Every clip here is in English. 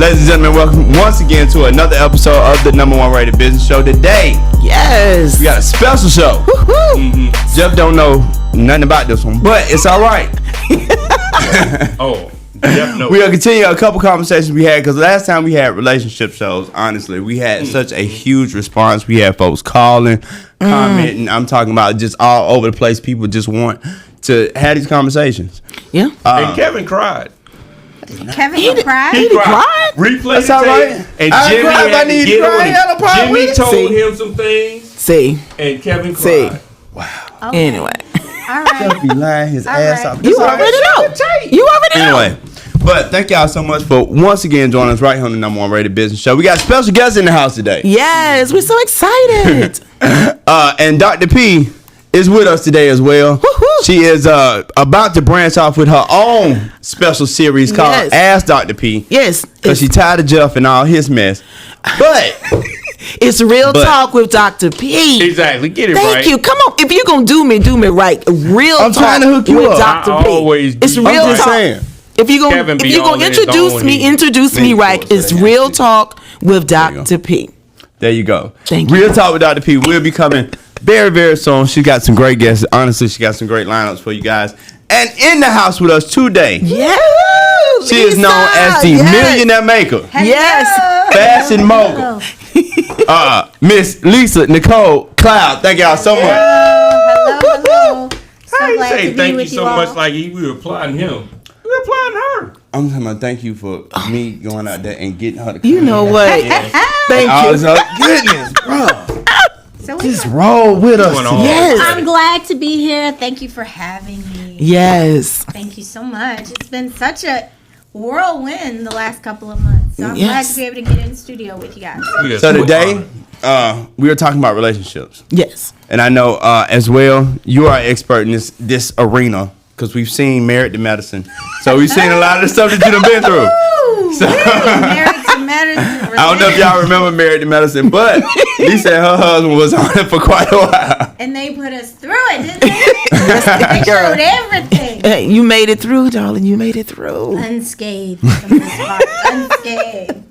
Ladies and gentlemen, welcome once again to another episode of the #1 rated business show. Today, yes, we got a special show. Jeff don't know nothing about this one, but it's all right. We'll continue a couple conversations we had, because last time we had relationship shows, honestly, we had such a huge response. We had folks calling, commenting. I'm talking about just all over the place. People just want to have these conversations. Yeah. And Kevin cried. Kevin cried? He cried? Replay That's all right. And I Jimmy cried if I need to cry. Jimmy told him some things. See. And Kevin cried. Wow. Okay. Anyway. All right. Jeff be lying his ass off. You already know. You already know. Anyway, but thank y'all so much for once again joining us right here on the #1 rated business show. We got special guests in the house today. Yes, we're so excited. And Dr. P is with us today as well. Woo-hoo. She is about to branch off with her own special series called Ask Dr. P. Yes. Because she tired of Jeff and all his mess. But it's real talk with Dr. P. Exactly. Get it Thank right. you. Come on. If you're going to do me right. Real I'm talk trying to hook you with up. Dr. P. Always It's do real I'm just talk. saying. If you're Kevin going be to all in his introduce own me heat. right, it's real talk with Dr. P. There you go. Thank you. Real talk with Dr. P will be coming very, very soon. She got some great guests. Honestly, she got some great lineups for you guys. And in the house with us today, she is known as the Millionaire Maker. Yes. Fashion mogul. Miss Lisa Nicole Cloud. Thank y'all so much. Hello. So I glad say to be thank you with so much like we were applauding him. We were applauding her. I'm talking about thank you for me going out there and getting her to come. You know what? Thank you. Goodness, bro. So Just roll with us. Yes. I'm glad to be here. Thank you for having me. Yes. Thank you so much. It's been such a whirlwind the last couple of months. So I'm glad to be able to get in the studio with you guys. So today, we were talking about relationships. Yes. And I know as well, you are an expert in this arena, because we've seen Married to Medicine. So we've seen a lot of the stuff that you've been through. So, Married to Medicine. I don't know if y'all remember Married to Medicine, but Lisa and her husband was on it for quite a while. And they put us through it, didn't they? They showed everything. Hey, you made it through, darling. You made it through. Unscathed from this part. Unscathed.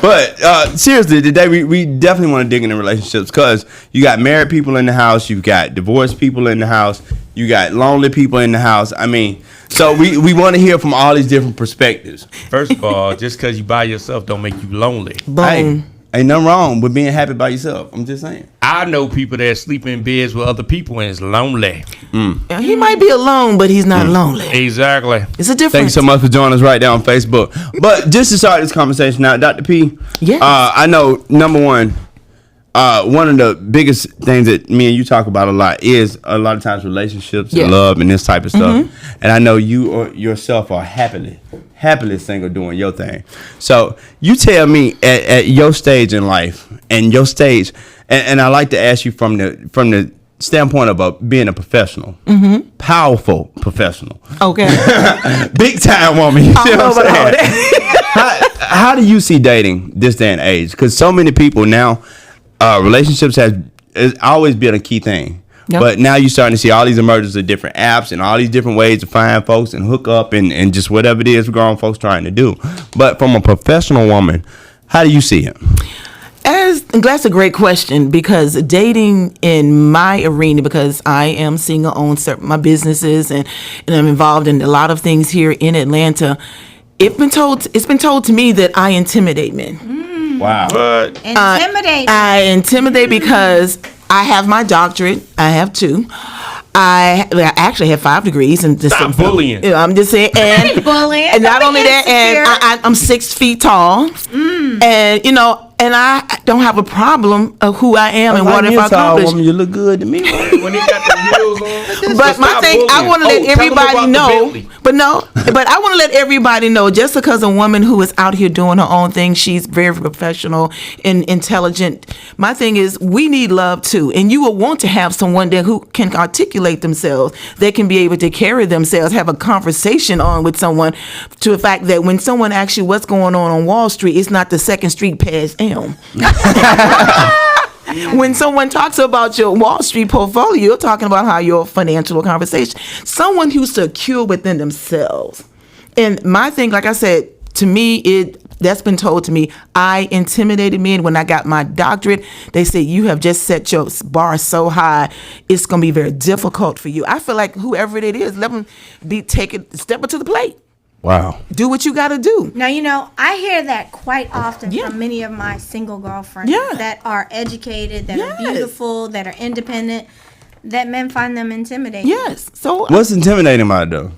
But seriously, today we definitely want to dig into relationships, because you got married people in the house, you've got divorced people in the house, you got lonely people in the house. I mean, so we want to hear from all these different perspectives. First of all, just because you by yourself don't make you lonely. Boom. Hey, ain't nothing wrong with being happy by yourself. I'm just saying. I know people that sleep in beds with other people and is lonely. He might be alone, but he's not lonely. Exactly. It's a difference. Thank you so much for joining us right there on Facebook. But just to start this conversation out, Dr. P, Yes. I know, #1, one of the biggest things that me and you talk about a lot is a lot of times relationships and love and this type of stuff. And I know you yourself are happily single doing your thing. So you tell me at your stage in life and your stage, and I like to ask you from the standpoint of being a professional, powerful professional. Okay. Big time woman. You see what I'm saying? that. How do you see dating this day and age? Because so many people now, relationships has always been a key thing. Yep. But now you're starting to see all these emergence of different apps and all these different ways to find folks and hook up and just whatever it is grown folks trying to do. But from a professional woman, how do you see it? That's a great question, because dating in my arena, because I am single, own my businesses, and I'm involved in a lot of things here in Atlanta. It's been told to me that I intimidate men. Wow. But Intimidate. I intimidate because I have my doctorate. I have 2. I actually have 5 degrees, and just Stop bullying. I'm just saying, and Bullying. and not Don't be only that, and I'm 6 feet tall, and and I don't have a problem of who I am and what if I accomplish. Woman, you look good to me. when he got the heels on. But my thing, I want to let everybody know. But I want to let everybody know, just because a woman who is out here doing her own thing, she's very professional and intelligent. My thing is, we need love too, and you will want to have someone there who can articulate themselves. They can be able to carry themselves, have a conversation with someone, to the fact that when someone asks you what's going on Wall Street, it's not the 2nd Street past Elm. When someone talks about your Wall Street portfolio, you're talking about how your financial conversation. Someone who's secure within themselves. And my thing, like I said, to me, That's been told to me. I intimidated men when I got my doctorate. They said, you have just set your bar so high, it's going to be very difficult for you. I feel like whoever it is, let them step up to the plate. Wow. Do what you got to do. Now, I hear that quite often from many of my single girlfriends that are educated, that are beautiful, that are independent, that men find them intimidating. Yes. So what's intimidating about it, though?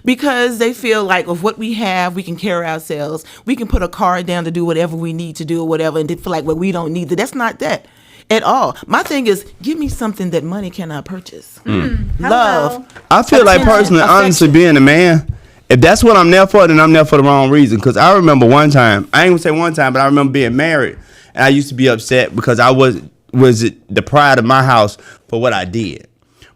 Because they feel like of what we have, we can carry ourselves. We can put a car down to do whatever we need to do or whatever, and they feel like, well, we don't need that. That's not that at all. My thing is, give me something that money cannot purchase. Love. I feel like personally, honestly, being a man, if that's what I'm there for, then I'm there for the wrong reason. Because I remember one time, I ain't gonna say one time, but I remember being married, and I used to be upset because I was the pride of my house for what I did.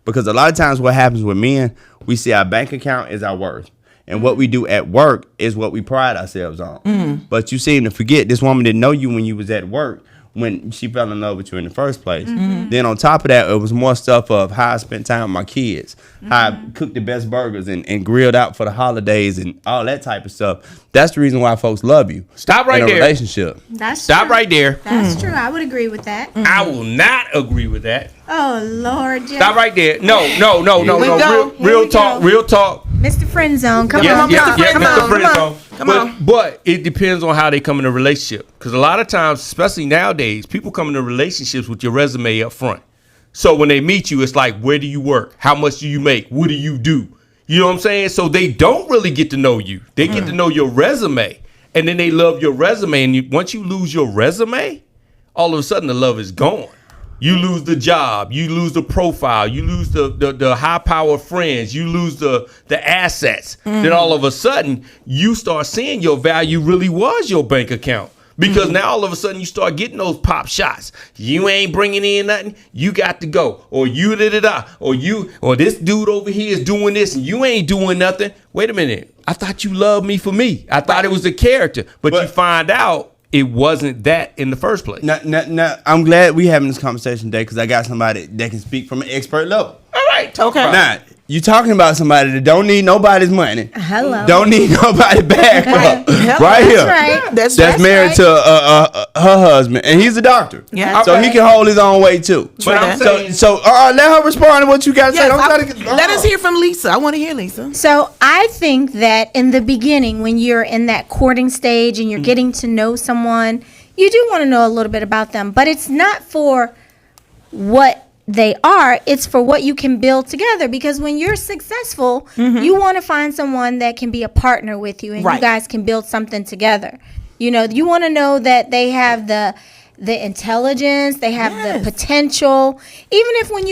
Because a lot of times what happens with men, we see our bank account is our worth. And what we do at work is what we pride ourselves on. But you seem to forget this woman didn't know you when you was at work, when she fell in love with you in the first place. Then on top of that, it was more stuff of how I spent time with my kids, how I cooked the best burgers and grilled out for the holidays and all that type of stuff. That's the reason why folks love you. Stop right in a there. relationship. That's Stop true. right there. That's true. I would agree with that. I will not agree with that. Oh, Lord. Jeff. Stop right there. No. Real talk. Mr. Friend Zone, come Yes, on. Mr. Friend Zone. Come on. But it depends on how they come in a relationship. Because a lot of times, especially nowadays, people come into relationships with your resume up front. So when they meet you, it's like, where do you work? How much do you make? What do you do? You know what I'm saying? So they don't really get to know you. They get to know your resume. And then they love your resume. And once you lose your resume, all of a sudden the love is gone. You lose the job, you lose the profile, you lose the high power friends, you lose the assets. Then all of a sudden you start seeing your value really was your bank account. Because now all of a sudden you start getting those pop shots. You ain't bringing in nothing, you got to go. Or you or this dude over here is doing this and you ain't doing nothing. Wait a minute, I thought you loved me for me. I thought it was a character. But you find out it wasn't that in the first place. Now, I'm glad we having this conversation today because I got somebody that can speak from an expert level. All right, talk about it. Now, you talking about somebody that don't need nobody's money. Hello. Don't need nobody back up. Right here. Right. That's married to her husband, and he's a doctor. Yeah. So he can hold his own weight too. But I'm saying, So let her respond to what you got to say. Let us hear from Lisa. I want to hear Lisa. So I think that in the beginning, when you're in that courting stage and you're getting to know someone, you do want to know a little bit about them. But it's not for what they are, it's for what you can build together. Because when you're successful, you want to find someone that can be a partner with you and you guys can build something together. You know, you want to know that they have the intelligence, they have the potential. Even if when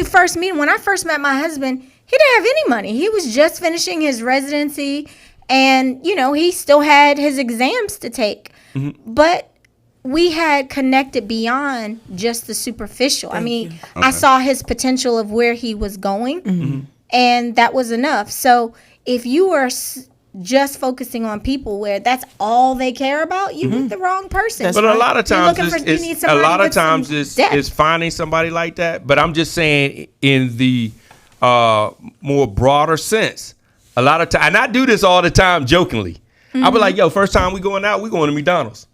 I first met my husband, he didn't have any money. He was just finishing his residency and, you know, he still had his exams to take. But we had connected beyond just the superficial. I saw his potential of where he was going, and that was enough. So if you are just focusing on people where that's all they care about, you with the wrong person. But a lot of times, it's finding somebody like that. But I'm just saying, in the more broader sense, a lot of time, and I do this all the time jokingly. I'll be like, "Yo, first time we going out, we going to McDonald's."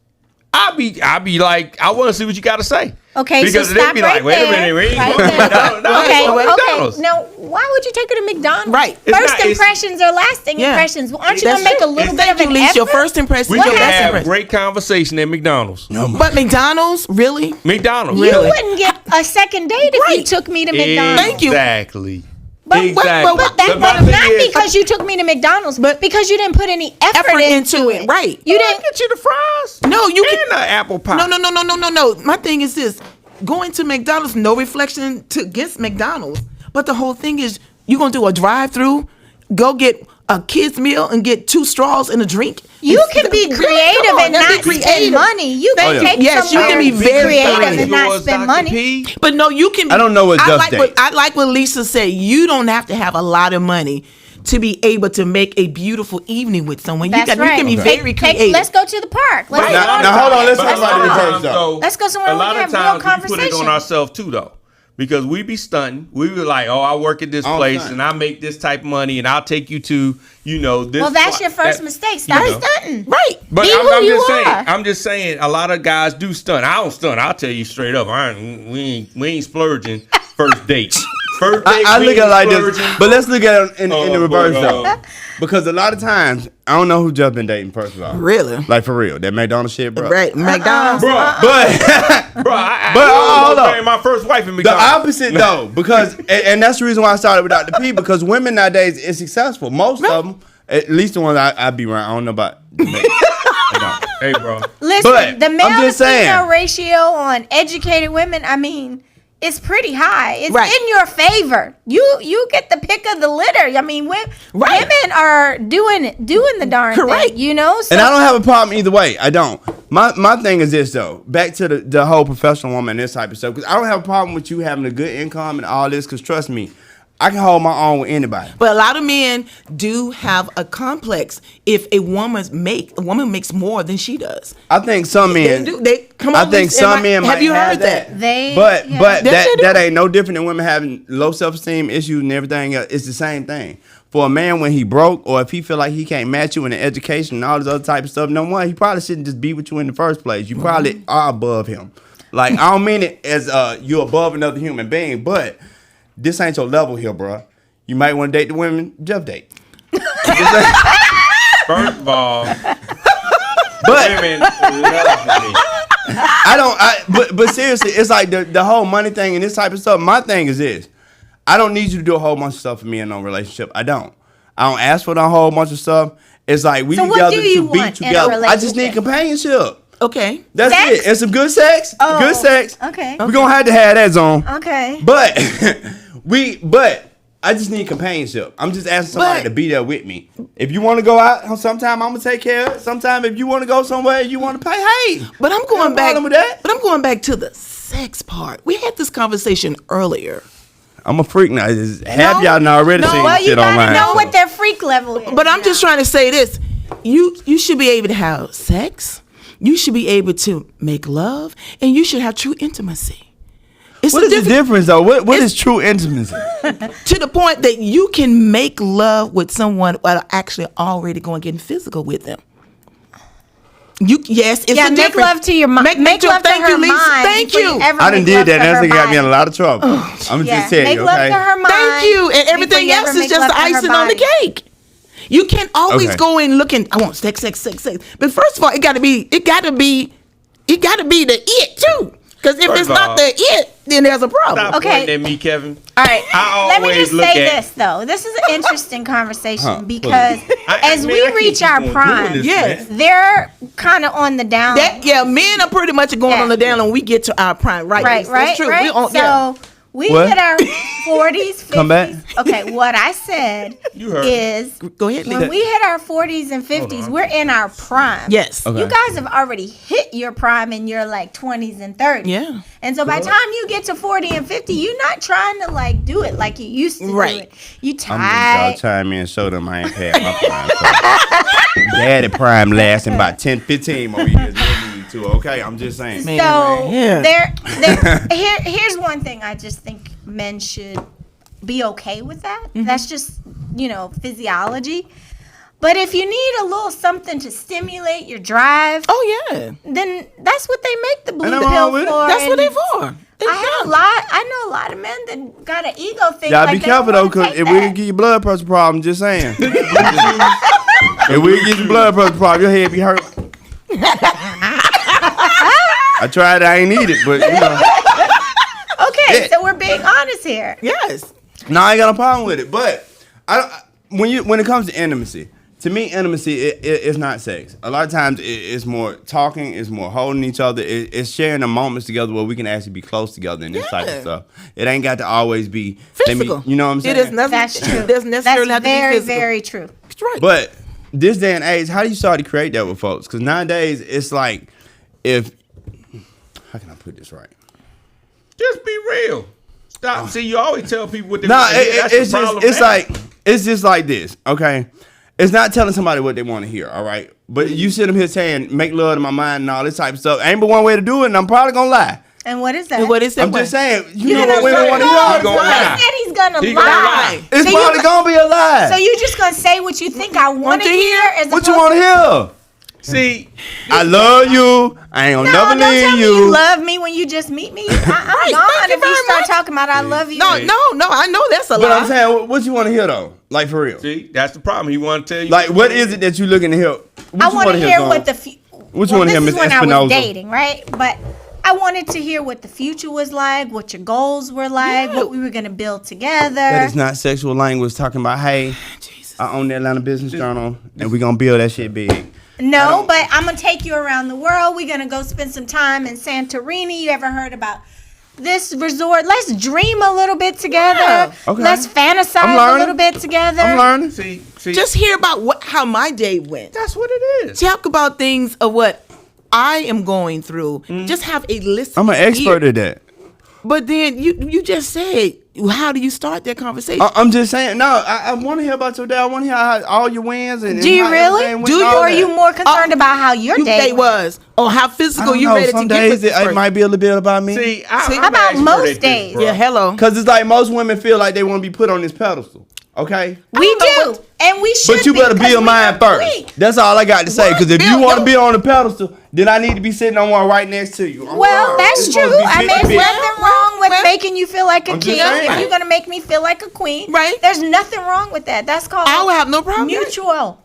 I'll be like, I want to see what you got to say. Okay, because so stop they be right like, wait there. a minute, we ain't Right going to there. McDonald's. Okay. Now, why would you take her to McDonald's? Right. First impressions are lasting impressions. Well, aren't you going to make a little bit of an effort? Your first impression. We can have great conversation at McDonald's. But McDonald's, really? McDonald's. You wouldn't get a second date if you took me to McDonald's. Thank you. Exactly. But that's not because you took me to McDonald's, but because you didn't put any effort into it. Right. You didn't get you the fries. No, you and the apple pie. No. My thing is this: going to McDonald's, no reflection against McDonald's, but the whole thing is you're gonna do a drive-through, go get a kid's meal and get 2 straws and a drink. You can be creative and not spend money. You can take you can be very creative and not spend money. But no, you can. I don't know what I like what Lisa said. You don't have to have a lot of money to be able to make a beautiful evening with someone. You can be very creative. Let's go to the park. Now hold on. Let's talk about the reverse though. Let's go somewhere a lot we of can have real times we conversation. put it on ourselves too, though. Because we be stunting. We be like, oh, I work at this place stunt. and I make this type of money and I'll take you to, this. Well, that's your first mistake. Stop stunting. Right. But Be I'm who you just saying, are. I'm just saying, a lot of guys do stunt. I don't stunt. I'll tell you straight up. We ain't splurging first date. First date, I we look at ain't it like splurging. this, but let's look at it in the reverse but, though. Because a lot of times, I don't know who just been dating, first of all. Really? Like, for real. That McDonald's shit, bro. Right. McDonald's. Bro, But I hold up. married my first wife in the McDonald's. opposite, though, because, and that's the reason why I started with Dr. P, because women nowadays is successful. Most of them, at least the ones I be around, I don't know about the men. Hey, bro. Listen, But the male I'm to just saying. female ratio on educated women, I mean, it's pretty high. It's Right. in your favor. You get the pick of the litter. I mean, Right. women are doing the darn Correct. thing, you know? So, And I don't have a problem either way. I don't. My thing is this, though. Back to the whole professional woman and this type of stuff. Because I don't have a problem with you having a good income and all this. Because trust me, I can hold my own with anybody. But a lot of men do have a complex if a woman makes more than she does. I think some men. They do. They come I on. think some men might have you have heard that? But Yes, they do. that ain't no different than women having low self-esteem issues and everything else. It's the same thing. For a man, when he broke or if he feel like he can't match you in the education and all this other type of stuff, no one, he probably shouldn't just be with you in the first place. You probably are above him. Like, I don't mean it as you're above another human being, but this ain't your level here, bro. You might want to date the women, just date. First of all, But women love me. but seriously, it's like the whole money thing and this type of stuff. My thing is this. I don't need you to do a whole bunch of stuff for me in no relationship. I don't ask for a whole bunch of stuff. It's like we So what together do you to be want in a together. I just need relationship? companionship. Okay. That's Sex? it. And some good sex. Oh, Good sex. okay. We're gonna have to have that zone. Okay. But I just need companionship. I'm just asking somebody But- to be there with me. If you want to go out, sometime I'm gonna take care of it. Sometime if you want to go somewhere, you want to pay. Hey, But I'm going no back. problem with that. But I'm going back to the sex part. We had this conversation earlier. I'm a freak now. Half y'all done already no, seen Well, shit you gotta online. know so. what their freak level is. But I'm just trying to say this. You should be able to have sex. You should be able to make love, and you should have true intimacy. It's What is the difference though? What is true intimacy? to the point that you can make love with someone while actually already going getting physical with them. Yes, it's Yeah, a make difference. love to your mind. Make love to thank her you, Lisa. mind. Thank before you. ever I done make did love that. to That's her gonna got me in a body. lot of trouble. I'm Yeah, just telling make you, love okay? to her mind. Thank you. And everything before you else ever is make just love the to her icing on the body. cake. You can't always Okay. go in looking. I want sex. But first of all, it gotta be the it too. Because if First it's of not all, the it, then there's a problem. Stop Okay. pointing at me, Kevin. All right. I Let me always just look say at- this though. This is an interesting conversation Huh, because as we reach our prime, Yes. they're kind of on the down. Men are pretty much going Yeah. on the down when we get to our prime, right? Right, That's true. right. We on, So yeah. we What? hit our 40s, 50s. Come back. Okay, what I said You heard. is Go ahead, when Lisa. we hit our 40s and 50s, we're in our prime. Yes. Okay. You guys have already hit your prime in your like 20s and 30s. Yeah. And so by the time you get to 40 and 50, you're not trying to like do it like you used to Right. do it. You I'm just y'all tired. chime in and show them I ain't past my prime. So. Daddy prime lasting about 10, 15 more years. Maybe two, okay? I'm just saying. Man, So yeah. here's one thing I just think men should be okay with that. Mm-hmm. That's just, physiology. But if you need a little something to stimulate your drive, Oh yeah. then that's what they make the blue Ain't nothing pill wrong with it. for. That's what and they for. I know a lot of men that got an ego thing. Y'all like be they careful don't though, wanna because take if we that. can give you blood pressure problem, just saying. If we get you blood pressure problem, your head be hurt. I tried, I ain't need it, but Okay, Yeah. so we're being honest here. Yes. no, I ain't got no problem with it. But when it comes to intimacy, to me, intimacy it's not sex. A lot of times it's more talking, it's more holding each other, it's sharing the moments together where we can actually be close together and this type of Yeah. stuff. It ain't got to always be Physical. you know what I'm saying? It is nothing. That's true. It doesn't necessarily That's have to very, be physical. very true. That's right. But this day and age, how do you start to create that with folks? Because nowadays it's like, how can I put this right? Just be real. Stop. See, you always tell people what they No, want to hear. That's it's the just problem now. it's just like this, okay? It's not telling somebody what they want to hear, all right? But you sit up here saying make love to my mind and all this type of stuff. Ain't but one way to do it, and I'm probably gonna lie. And what is that? What is that? I'm just saying, you You know didn't what women want to hear. He gonna lie. He said he's gonna He gonna lie. lie. It's So probably gonna be a lie. So you just gonna say what you think I want to hear? What you want to hear? See, I love you. I ain't gonna No, never don't leave tell me you. you love me when you just meet me. I'm gone thank you if you very start much. talking about I love you. No, I know that's a But lie. I'm saying, what you want to hear though? Like for real. see, that's the problem. He want to tell you. Like, what is it that you looking to hear? What I you want wanna to hear Dawn? what the What you want to hear, this Miss is when I was Espinoza? dating, right? But I wanted to hear what the future was like, what your goals were like, Yeah. what we were gonna build together. That is not sexual language talking about, hey, Jesus. I own the Atlanta Business Journal, and we gonna build that shit big. No, but I'm gonna take you around the world. We're gonna go spend some time in Santorini. You ever heard about this resort? Let's dream a little bit together. Yeah. Okay. Let's I'm fantasize learning. a little bit together. I'm learning. see, Just hear about how my day went. that's what it is. Talk about things of what I am going through. Just have a list. I'm an expert at that. But then you just said, how do you start that conversation? I'm just saying. No, I want to hear about your day. I want to hear how, all your wins and. Do you how really? everything went Do and you, all or are that. you more concerned about how your Your day day was, or how physical I don't you know. ready Some to get days with this it person. might be a little bit about me. See, How I'm about an expert most at this, days? bro. Yeah, hello. Cause it's like most women feel like they want to be put on this pedestal. Okay. We do, and we should. But you better because build we mine are first. free. That's all I got to say. What? Because if you Build want to your- be on the pedestal, then I need to be sitting on one right next to you. Well, that's It's true. supposed to be I mean, 50-50. there's nothing wrong with Well, making you feel like a I'm just king. saying. If you're gonna make me feel like a queen, Right. There's nothing wrong with that. That's called I would have no problem. mutual.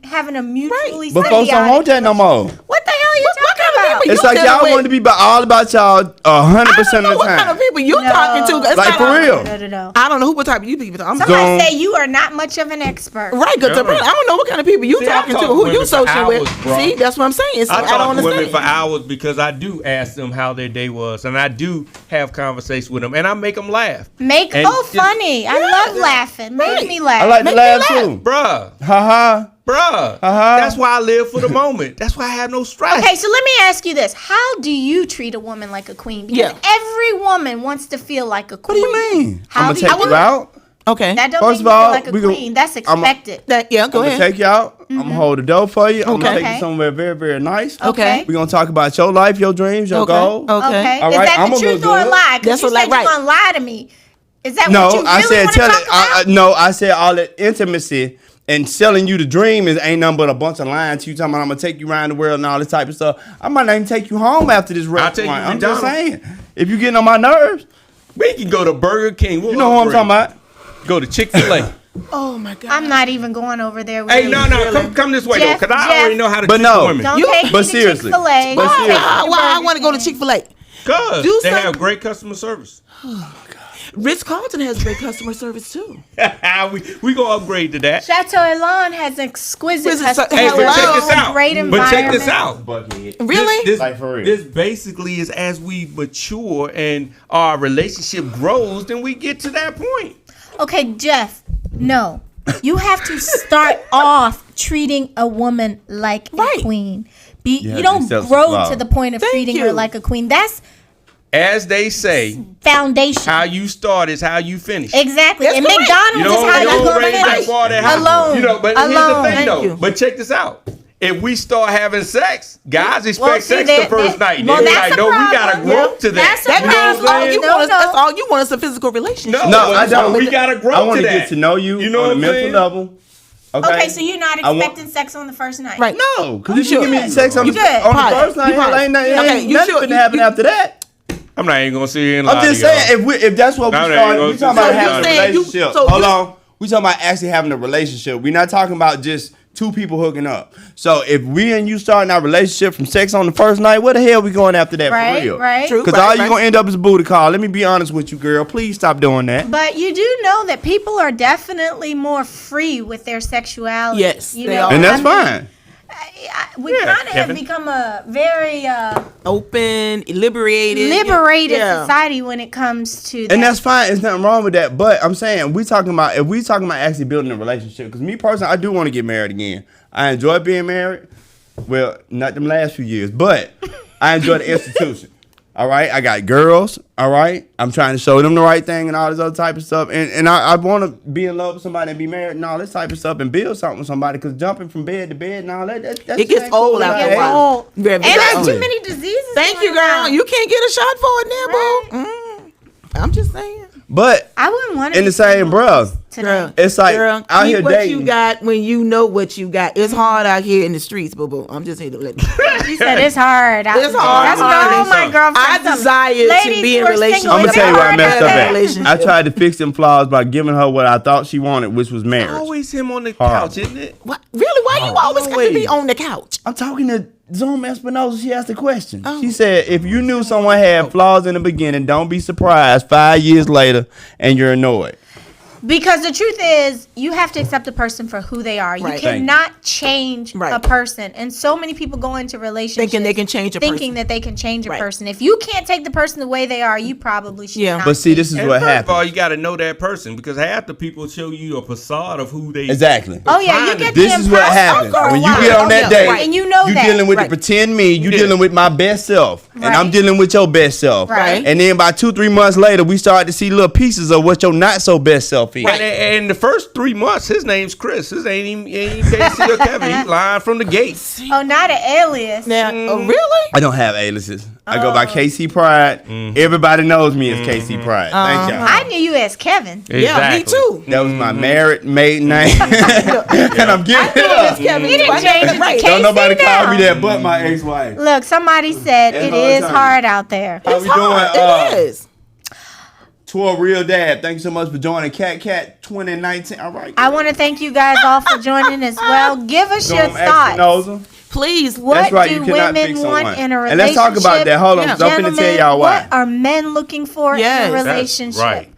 Having a mutually. But folks don't want that no more. What the hell are you What talking kind of about? people It's you like dealing y'all with? want to be all about y'all 100% I don't of know the what kind of time. people you talking to. It's Like, for real. No. I don't know who type of you people. I'm Somebody Don't- say you are not much of an expert. right, because I don't know what kind of people you See, I talking to, talk to who you women for social with. hours, bro. See, that's what I'm saying. So I I don't talk to understand. women for hours because I do ask them how their day was, and I do have conversations with them, and I make them laugh. And just- Funny. I love laughing. Make me laugh. I like to Make me laugh laugh. too. Bruh, Ha bruh. That's why I live for the moment. That's why I have no stress. Okay, so let me ask you this: how do you treat a woman like a queen? Because Yeah. every woman wants to feel like a What queen. do you mean? How I'm do gonna take you- you out. Okay. That don't First make of you all, feel like a we gon- queen. That's I'm a- expected. go I'm gonna ahead. take you out. I'm gonna hold the door for you. I'm Okay. gonna take Okay. you somewhere very, very nice. Okay. We're gonna talk about your life, your dreams, your Okay. goals. Okay. Okay. All Is right, that I'ma the truth look or a good. lie? Because That's you what, said like, you're gonna lie to me. Is that No, what you really I said want to tell talk it. about? No, I said all that intimacy and selling you the dream is ain't nothing but a bunch of lines. You talking about I'm gonna take you around the world and all this type of stuff. I might not even take you home after this take restaurant. you to I'm just McDonald's. saying, if you getting on my nerves, We can go to Burger King. We'll you know who I'm upgrade. talking about. Go to Chick-fil-A. Oh my God. I'm not even going over there with Hey, you. no, come this way Jeff, though, because I Jeff. already know how to But treat no. women. Don't You- take but me seriously. to Chick-fil-A. But Don't seriously. take me to Why I Burger want to go to King. Chick-fil-A? Cause Do they something. have great customer service. Ritz-Carlton has great customer service too. we gonna upgrade to that. Chateau Elan has exquisite Exquisite customer Hey, Hey, but but check Hello. this out. Great But check this environment. out. Really? This, Like, for real. this basically is as we mature and our relationship grows, then we get to that point. Okay, Jeff, no. You have to start off treating a woman like Right. a queen. Yeah, You don't accept grow love. to the point of Thank treating you. her like a queen. That's As they say, foundation. how you start is how you finish. Exactly. That's and correct. McDonald's You is don't, how you you don't gonna raise that finish. bar that high. Alone. You know, but Alone. here's the thing Thank though. you. But check this out. If we start having sex, guys expect Well, see, sex that- the first that- night. well, They be that's like, a no, we gotta problem. grow up to that. That's a That You know means what I'm all saying? you No, want is no. that's all you want is a physical relationship. No, No, I so don't. We gotta grow I want to to that. get to know you, You know on what a I'm mental saying? level. Okay, so you're not I want- expecting sex on the first night. Right. No, because You if you give me should. sex on You the should. on the Probably. first night, You probably. ain't nothing, Okay, ain't you nothing should. finna happen after that. I'm not even gonna sit here and lie I'm to just y'all. saying, if that's what we No, they ain't started, gonna we talking about say having a that. You- relationship. so Hold you- on. We talking about actually having a relationship. We're not talking about just two people hooking up. So if we and you starting our relationship from sex on the first night, where the hell we going after that Right, for real? right. True. Because Right, all you right. gonna end up is a booty call. Let me be honest with you, girl. Please stop doing that. But you do know that people are definitely more free with their sexuality. Yes, you they know? are. And that's I mean, fine. we Yeah, kind of have Kevin. become a very Open, liberated. liberated Yeah. society when it comes to that. And that's fine. There's nothing wrong with that. But I'm saying if we talking about actually building a relationship, because me personally, I do want to get married again. I enjoy being married. Well, not them last few years, but I enjoy the institution. All right, I got girls. All right, I'm trying to show them the right thing and all this other type of stuff. And I want to be in love with somebody and be married and all this type of stuff and build something with somebody. Because jumping from bed to bed and all that, it gets old after a while. And there's too many diseases. Thank you, girl. You can't get a shot for it now, boo. I'm just saying. But I wouldn't want to in the same breath, Girl, it's like out keep here what dating. you got when you know what you got. It's hard out here in the streets, boo boo. I'm just here to let you know. You said it's hard. It's hard. That's what all my girlfriends. I desire to be in a relationship. I'm gonna tell you what I messed up at. Relationship. I tried to fix them flaws by giving her what I thought she wanted, which was marriage. Always him on the Hard. couch, isn't it? What? Really? Why you always got to be on the couch? I'm talking to Zoom Espinosa. She asked a question. She said, if you knew someone had flaws in the beginning, don't be surprised 5 years later and you're annoyed. Because the truth is, you have to accept a person for who they are. You Right. cannot change Right. a person. And so many people go into relationships Thinking they can change a thinking person. that they can change a Right. person. If you can't take the person the way they are, you probably should not. But see, this is And what first of all, happens. you got to know that person because half the people show you a facade of who they Exactly. Oh yeah, you get This the is what imposter happens for a when you while. get on that date. Right. And you know that. dealing with Right. the pretend me. You Yeah. dealing with my best self, and I'm Right. dealing with your best self. Right. And then about 2-3 months later, we start to see little pieces of what your not so best self is. And the first 3 months, his name's Chris. His ain't even Casey or Kevin. He's lying from the gate. Oh, not an alias. Now, really? I don't have aliases. I go by KC Pride. Everybody knows me as KC Pride. Thank y'all. I knew you as Kevin. Yeah, me too. That was my married maiden name, and I'm giving it up. Kevin, He didn't change it to right. Casey Don't nobody now. call me that but my ex-wife. Look, somebody said It's it hard is time. hard out there. How we doing? It is. To a real dad. Thank you so much for joining Cat 2019. All right. I want to thank you guys all for joining as well. Give us your Zoom thoughts. Espinosa. Please. What That's right, do you cannot women fix want someone. in a relationship? And let's talk about that. Hold on, Yeah. I'm finna tell Gentlemen, y'all why. what are men looking for Yes. in a That's relationship? right.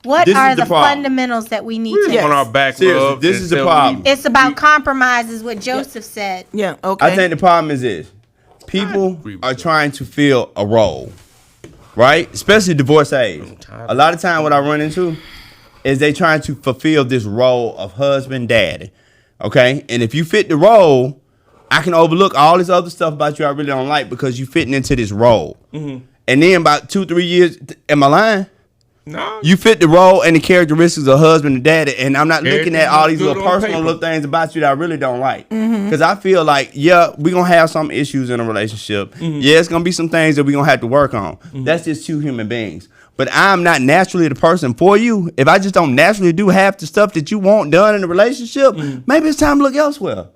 What This are is the the problem. fundamentals that we need We're to on our back Seriously, rub. this is the problem. It's about compromise, is what Joseph said. Yeah, okay. I think the problem is this. People agree with are that. trying to fill a role, right? Especially divorce age. A lot of time what I run into is they trying to fulfill this role of husband, daddy, okay? And if you fit the role, I can overlook all this other stuff about you I really don't like because you fitting into this role. And then about 2-3 years, am I lying? No. You fit the role and the characteristics of husband and daddy, and I'm not looking at Everything all looks these good little on personal paper. little things about you that I really don't like. Because I feel like, yeah, we're going to have some issues in a relationship. Yeah, it's going to be some things that we're going to have to work on. That's just two human beings. But I'm not naturally the person for you. If I just don't naturally do half the stuff that you want done in a relationship, maybe it's time to look elsewhere.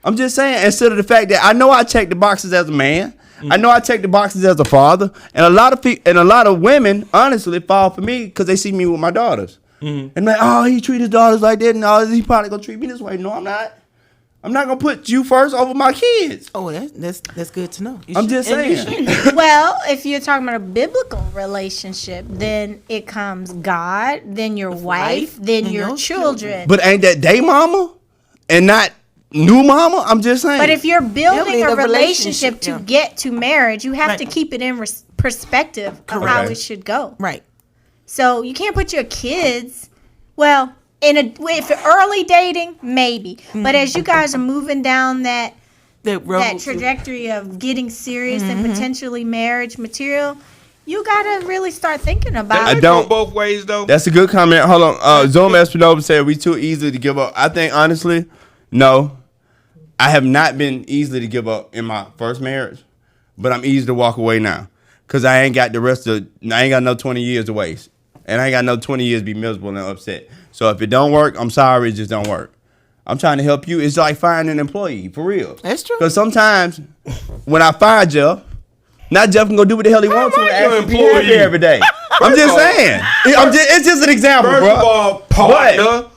I'm just saying, instead of the fact that I know I check the boxes as a man, I know I check the boxes as a father, and a lot of women honestly fall for me because they see me with my daughters, and like, oh, he treat his daughters like that, and oh, he probably gonna treat me this way. No, I'm not. I'm not gonna put you first over my kids. Oh, that's good to know. You I'm should- just and you saying. should. Well, if you're talking about a biblical relationship, then it comes God, then your wife, then and your your children. But ain't that day mama and not new mama? I'm just saying. But if you're building Building a a relationship to yeah. get to marriage, you have Right. to keep it in perspective of how Okay. it should go. Right. So you can't put your kids, well, if early dating, maybe. But as you guys are moving down that That trajectory of getting serious and potentially marriage material, you gotta really start thinking about I it. don't- Go both ways though. That's a good comment. Hold on. Zoom Espinosa said we too easy to give up. I think honestly, no. I have not been easily to give up in my first marriage, but I'm easy to walk away now. Cause I ain't got no 20 years to waste. And I ain't got no 20 years to be miserable and upset. So if it don't work, I'm sorry, it just don't work. I'm trying to help you. It's like firing an employee, for real. That's true. Because sometimes when I fire Jeff, not Jeff can go do what the hell he wants to and am I your actually be employee? happy every day. I'm just saying. It's just an example, First bro. of all, partner.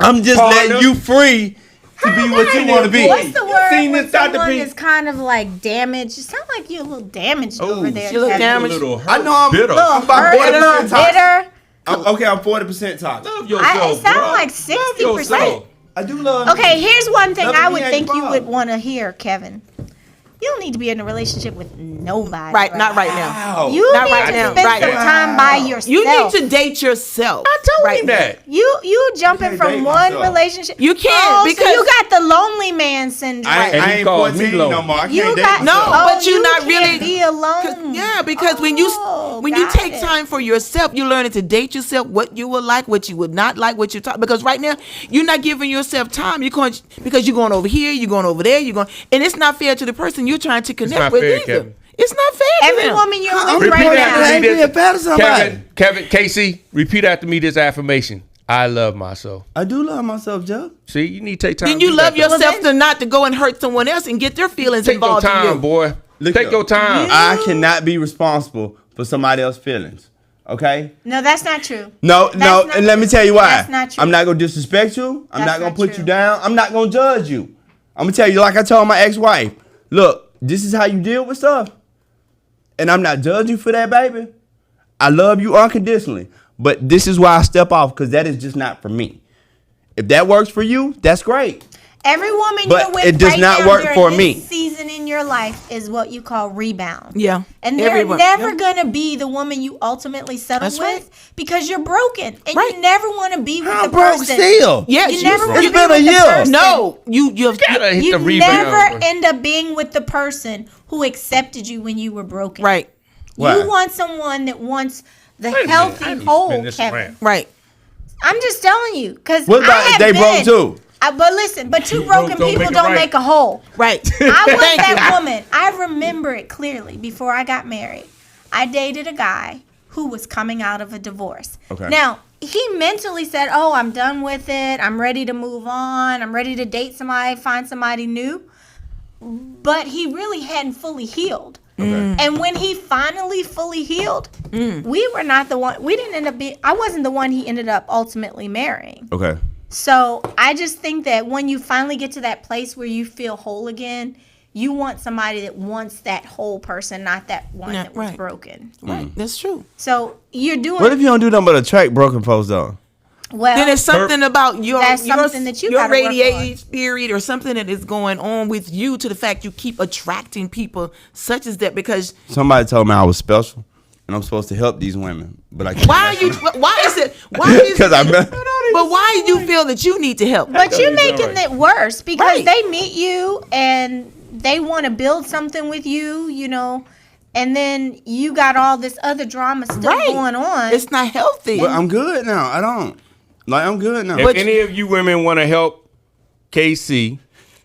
I'm just Partner. letting you free to be what you want to be. What's the word seen when this Dr. someone P? is kind of like damaged? You sound like you're a little damaged over there. you look Kevin. damaged. A little hurt, I know I'm bitter. I'm about Hurt, a 40% little toxic. bitter. I'm 40% toxic. Love yourself, It sounds bro. like Love 60%. yourself. I do love Okay, here's one thing Loving I me would ain't think you wrong. would want to hear, Kevin. You don't need to be in a relationship with nobody. Right, not right now. You Not need right to now. spend Right. some time by yourself. You need to date yourself. I told him now. that. You jumping can't from date one myself. relationship. You can't, so because you got the lonely man syndrome. I And he ain't calls me 14 low. no more. I You can't date got myself. No, but you not can't really- be alone. Yeah, because when you take time for yourself, you're learning to date yourself, what you would like, what you would not like, what you talk. Because right now you're not giving yourself time. You're going because you're going over here, you're going over there, and it's not fair to the person you're trying to connect not with fair, either. Kevin. It's not fair. to Every them. woman you're I'm with repeat right that. now. I ain't being bad to somebody. Kevin, Casey, repeat after me this affirmation. I love myself. I do love myself, Joe. See, you need to take time. Then to you do love that, though. yourself to not to go and hurt someone else and get their feelings Take your involved in time, you. boy. Look Take up. your time. I cannot be responsible for somebody else's feelings. Okay? No, that's not true. No, That's not and let me true. tell you why. That's not true. I'm not gonna disrespect you. I'm That's not gonna not put true. you down. I'm not gonna judge you. I'm gonna tell you like I told my ex-wife. Look, this is how you deal with stuff. And I'm not judging you for that, baby. I love you unconditionally. But this is why I step off, because that is just not for me. If that works for you, that's great. Every woman But you're with it does right not now work during for this me. season in your life is what you call rebound. Yeah. And they're Everyone. never Yeah. gonna be the woman you ultimately settle That's with right. because you're broken. And Right. you never want to be with I'm the broke person. still. Yes, You never want to It's be been a with the year. person. No, you Gotta hit You the rebound. never end up being with the person who accepted you when you were broken. right, Why? You want someone that wants the Wait a minute, I healthy need to whole spin this Kevin. around. right. I'm just telling you, because What about if they broke too? But listen, but two broken don't people make it don't right. make a whole. Right. I was Thank that you. woman. I remember it clearly before I got married. I dated a guy who was coming out of a divorce. Okay. Now, he mentally said, "Oh, I'm done with it. I'm ready to move on. I'm ready to date somebody, find somebody new." But he really hadn't fully healed. Okay. And when he finally fully healed, we were not the one. We didn't end up being. I wasn't the one he ended up ultimately marrying. Okay. So I just think that when you finally get to that place where you feel whole again, you want somebody that wants that whole person, not that one Yeah, that was right. broken. Right. That's true. So you're doing What if you don't do nothing but attract broken folks though? well. Then it's something about your That's something that you your gotta work radiation period or something that is going on with you to the fact you keep attracting people such as that because Somebody told me I was special and I'm supposed to help these women, but I can't. why is it Because I met. but why do you feel that you need to help? But you're he's making alright. it worse because Right. they meet you and they want to build something with you, you know, and then you got all this other drama still Right. going on. It's not healthy. But I'm good now. I don't. Like I'm good now. If any of you women want to help KC,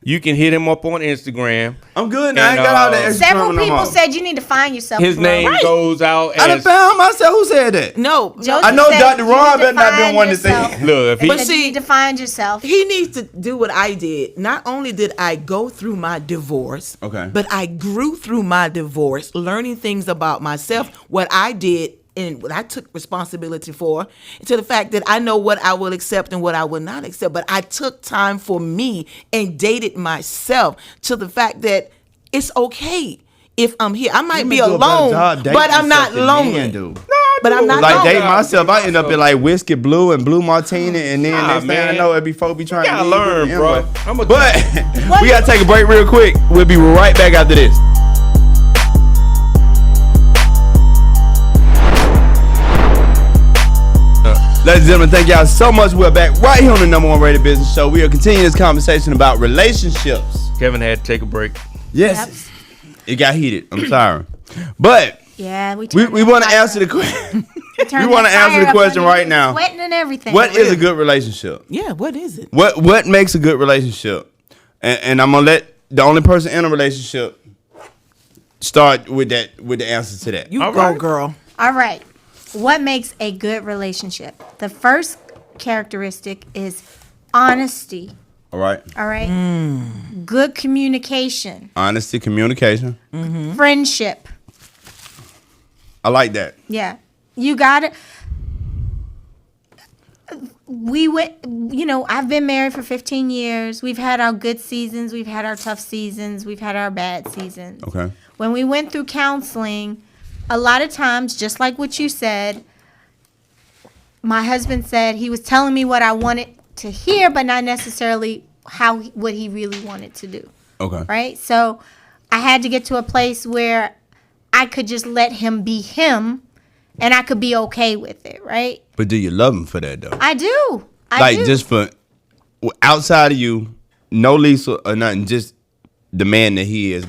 you can hit him up on Instagram. I'm good now. I ain't And, got all that extra Several drama no people more. said you need to find yourself. His bro. name Right. goes out I done as found myself. Who said that? no, Joseph I know said Dr. you Ron need better not been find one to say. yourself. look. If he But But see- you need to find yourself. he needs to do what I did. Not only did I go through my divorce, Okay. but I grew through my divorce, learning things about myself, what I did and what I took responsibility for, to the fact that I know what I will accept and what I will not accept. But I took time for me and dated myself to the fact that it's okay if I'm here. I might be alone, but I'm not lonely. But I'm not Like lonely. dating myself, I end up in like whiskey blue and blue martini, and then Nah, next thing I man. know, it be folk be trying gotta to learn, leave. bro. Anyway. I'm a- But we gotta take a break real quick. We'll be right back after this. Ladies and gentlemen, thank y'all so much. We're back right here on the #1 rated business show. We are continuing this conversation about relationships. Kevin had to take a break. Yes, it got heated. I'm sorry, but Yeah, we we want to answer the question. We want to answer the question right now. Sweating and everything. What is a good relationship? Yeah, what is it? What makes a good relationship? And I'm gonna let the only person in a relationship start with the answer to that. You All go, right. girl. All right. What makes a good relationship? The first characteristic is honesty. All right. All right. Good communication, Honesty, communication. friendship. I like that. Yeah. You got it. We went, you know, I've been married for 15 years. We've had our good seasons. We've had our tough seasons. We've had our bad seasons. Okay. When we went through counseling, a lot of times, just like what you said, my husband said he was telling me what I wanted to hear, but not necessarily what he really wanted to do. Okay. Right? So I had to get to a place where I could just let him be him and I could be okay with it, right? But do you love him for that, though? I do. I do. Just for outside of you, no Lisa or nothing, just the man that he is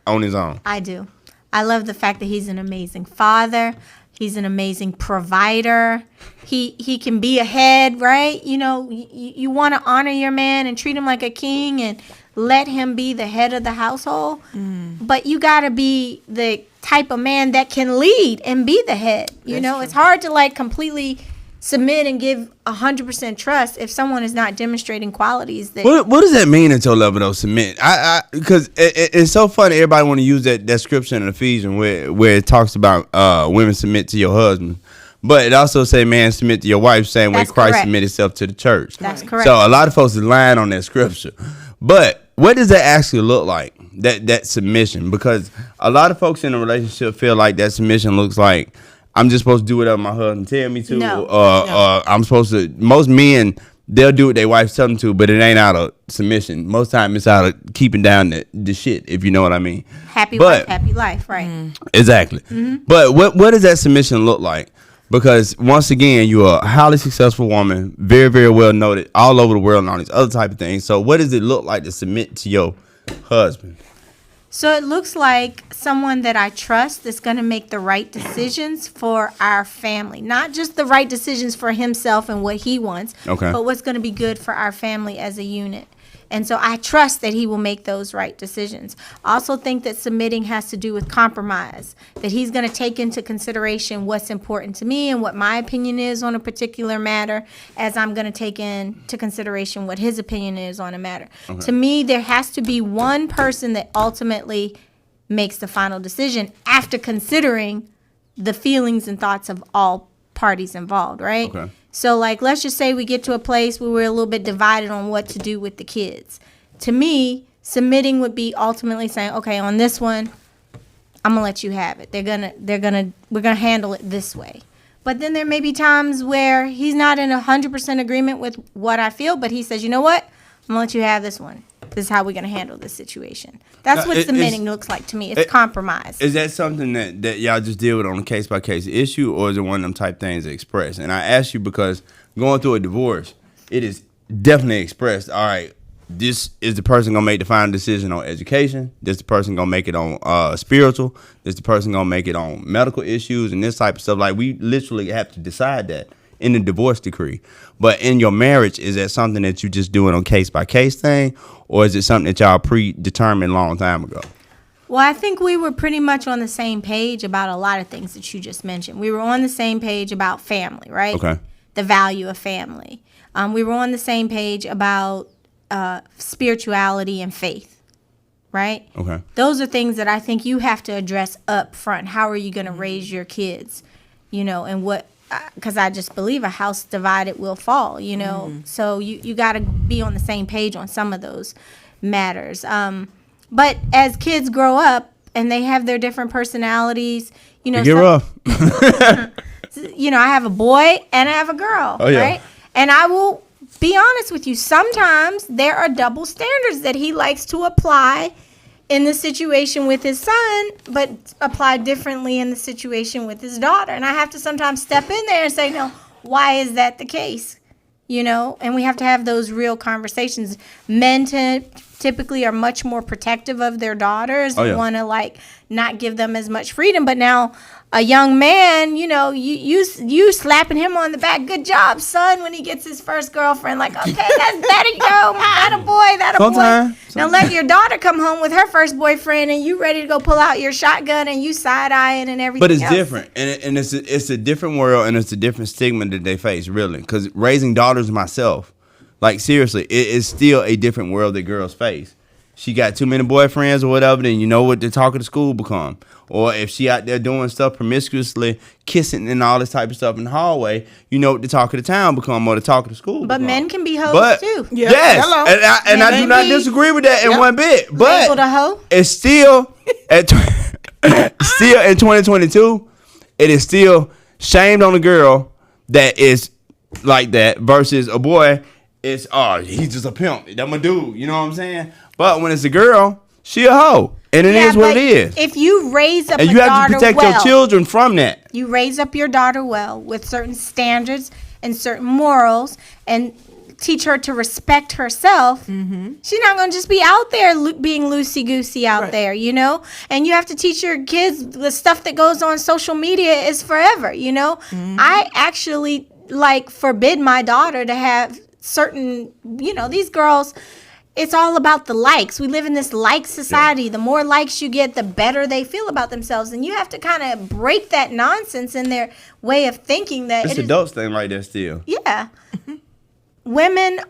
on his own. I do. I love the fact that he's an amazing father. He's an amazing provider. He can be a head, right? You know, you want to honor your man and treat him like a king and let him be the head of the household. But you got to be the type of man that can lead and be the head. You know, it's hard to like completely submit and give 100% trust if someone is not demonstrating qualities that. What does that mean at your level, though? Submit, because it's so funny. Everybody want to use that scripture in Ephesians where it talks about women submit to your husband, but it also say man submit to your wife, same way Christ submitted himself to the church. That's correct. So a lot of folks is lying on that scripture, but what does that actually look like? That submission, because a lot of folks in a relationship feel like that submission looks like I'm just supposed to do whatever my husband tell me to. No. I'm supposed to. Most men, they'll do what their wife tell them to, but it ain't out of submission. Most time it's out of keeping down the shit, if you know what I mean. Happy wife, happy life, right? Exactly. But what does that submission look like? Because once again, you're a highly successful woman, very, very well noted all over the world and all these other type of things. So what does it look like to submit to your husband? So it looks like someone that I trust that's going to make the right decisions for our family. Not just the right decisions for himself and what he wants, but what's going to be good for our family as a unit. And so I trust that he will make those right decisions. I also think that submitting has to do with compromise, that he's going to take into consideration what's important to me and what my opinion is on a particular matter, as I'm going to take into consideration what his opinion is on a matter. To me, there has to be one person that ultimately makes the final decision after considering the feelings and thoughts of all parties involved, right? Okay. So, like, let's just say we get to a place where we're a little bit divided on what to do with the kids. To me, submitting would be ultimately saying, okay, on this one, I'm gonna let you have it. We're gonna handle it this way. But then there may be times where he's not in 100% agreement with what I feel, but he says, you know what? I'm gonna let you have this one. This is how we're gonna handle this situation. That's what submitting looks like to me. It's compromise. Is that something that y'all just deal with on a case-by-case issue, or is it one of them type things that express? And I ask you because going through a divorce, it is definitely expressed. All right, this is the person gonna make the final decision on education. This the person gonna make it on spiritual. This the person gonna make it on medical issues and this type of stuff. Like, we literally have to decide that in the divorce decree. But in your marriage, is that something that you just doing on case-by-case thing, or is it something that y'all predetermined a long time ago? Well, I think we were pretty much on the same page about a lot of things that you just mentioned. We were on the same page about family, right? Okay. The value of family. We were on the same page about spirituality and faith, right? Okay. Those are things that I think you have to address up front. How are you going to raise your kids, you know, and what, because I just believe a house divided will fall, you know. So you got to be on the same page on some of those matters. But as kids grow up and they have their different personalities, you know. Get rough. You know, I have a boy and I have a girl, right? And I will be honest with you. Sometimes there are double standards that he likes to apply in the situation with his son, but apply differently in the situation with his daughter. And I have to sometimes step in there and say, no, why is that the case? You know, and we have to have those real conversations. Men typically are much more protective of their daughters, want to like not give them as much freedom. But now a young man, you know, you slapping him on the back, good job, son, when he gets his first girlfriend. Like, okay, that a girl, that a boy, that a boy. Now let your daughter come home with her first boyfriend, and you ready to go pull out your shotgun and you side eyeing and everything. But it's else. different, and it's a different world, and it's a different stigma that they face, really. Because raising daughters myself, like, seriously, it is still a different world that girls face. She got too many boyfriends or whatever, then you know what the talk of the school become. Or if she out there doing stuff promiscuously, kissing and all this type of stuff in the hallway, you know what the talk of the town become or the talk of the school But become. Men can be hoes too. Yeah. Yes, Hello. and I do not disagree with that in one bit. But Labeled a hoe? it's still still in 2022, it is still shamed on a girl that is like that versus a boy. It's he's just a pimp. That's my dude. You know what I'm saying? But when it's a girl, she a hoe. And it is what it is. If you raise up and a you have daughter to protect well, your children from that. You raise up your daughter well with certain standards and certain morals and teach her to respect herself. She's not going to just be out there being loosey-goosey out there, you know? And you have to teach your kids the stuff that goes on social media is forever, you know? I actually, forbid my daughter to have certain, you know, these girls, it's all about the likes. We live in this like society. The more likes you get, the better they feel about themselves. And you have to kind of break that nonsense in their way of thinking that it's adults thing right there still. Yeah. Women,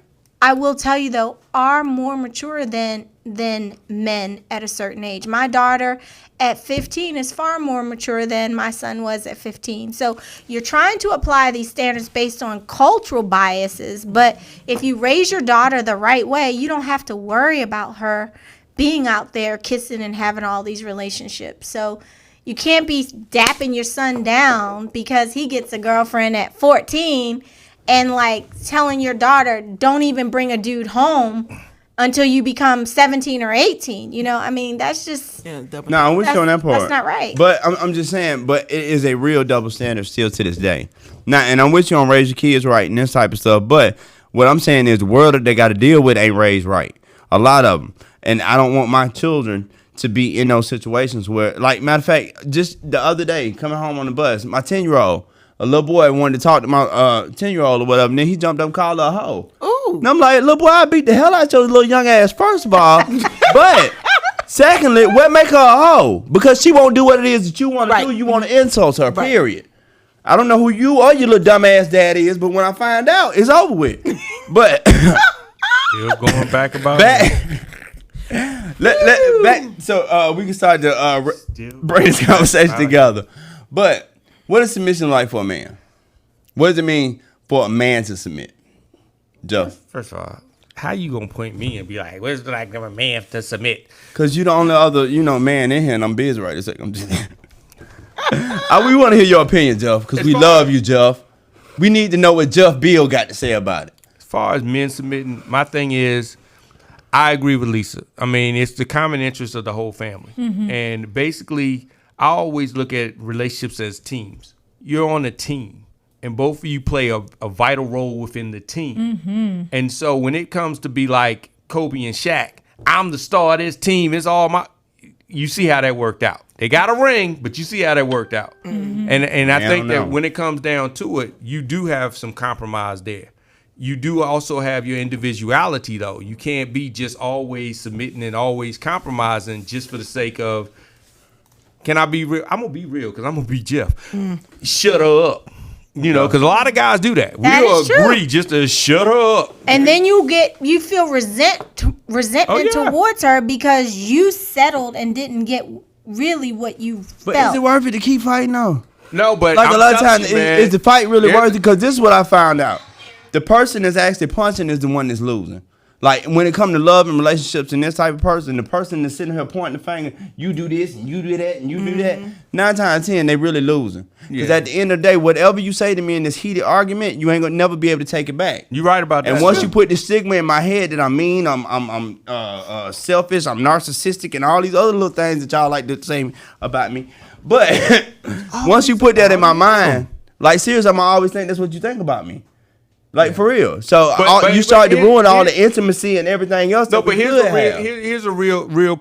I will tell you though, are more mature than men at a certain age. My daughter at 15 is far more mature than my son was at 15. So you're trying to apply these standards based on cultural biases, but if you raise your daughter the right way, you don't have to worry about her being out there kissing and having all these relationships. So you can't be dapping your son down because he gets a girlfriend at 14 and telling your daughter, don't even bring a dude home until you become 17 or 18. You know, I mean, that's just... No, I'm with you on that part. That's not right. But I'm just saying, but it is a real double standard still to this day. Now, and I'm with you on raise your kids right and this type of stuff. But what I'm saying is the world that they got to deal with ain't raised right. A lot of them. And I don't want my children to be in those situations where, matter of fact, just the other day, coming home on the bus, my 10-year-old, a little boy wanted to talk to my 10-year-old or whatever, and then he jumped up and called her a hoe. Ooh. And I'm like, little boy, I beat the hell out your little young ass, first of all. But secondly, what make her a hoe? Because she won't do what it is that you want to do. You want to insult her, period. I don't know who you or your little dumbass dad is, but when I find out, it's over with. But still going back about so we can start to bring this conversation together. But what is submission like for a man? What does it mean for a man to submit? Joe. First of all, how you gonna point me and be like, "What is it like for a man to submit?" Because you're the only other, man in here, and I'm busy right this second. I'm just. We want to hear your opinion, Jeff, because we love you, Jeff. We need to know what Jeff Beale got to say about it. As far as men submitting, my thing is, I agree with Lisa. I mean, it's the common interest of the whole family, and basically, I always look at relationships as teams. You're on a team, and both of you play a vital role within the team. And so when it comes to be like Kobe and Shaq, I'm the star of this team. It's all my. You see how that worked out. They got a ring, but you see how that worked out. And I think that when it comes down to it, you do have some compromise there. You do also have your individuality, though. You can't be just always submitting and always compromising just for the sake of. Can I be real? I'm going to be real because I'm going to be Jeff. Shut her up. You know, because a lot of guys do that. We'll agree just to shut her up. And then you feel resentment towards her because you settled and didn't get really what you felt. But is it worth it to keep fighting though? No, but a lot of times, is the fight really worth it? Because this is what I found out. The person that's actually punching is the one that's losing. Like, when it comes to love and relationships and this type of person, the person that's sitting here pointing the finger, you do this, and you do that, and you do that, 9 times out of 10, they really losing. Because at the end of the day, whatever you say to me in this heated argument, you ain't going to never be able to take it back. You're right about that. And once you put this stigma in my head that I'm mean, I'm selfish, I'm narcissistic, and all these other little things that y'all like to say about me. But once you put that in my mind, seriously, I'm always think that's what you think about me. For real. So you start to ruin all the intimacy and everything else. No, but here's a real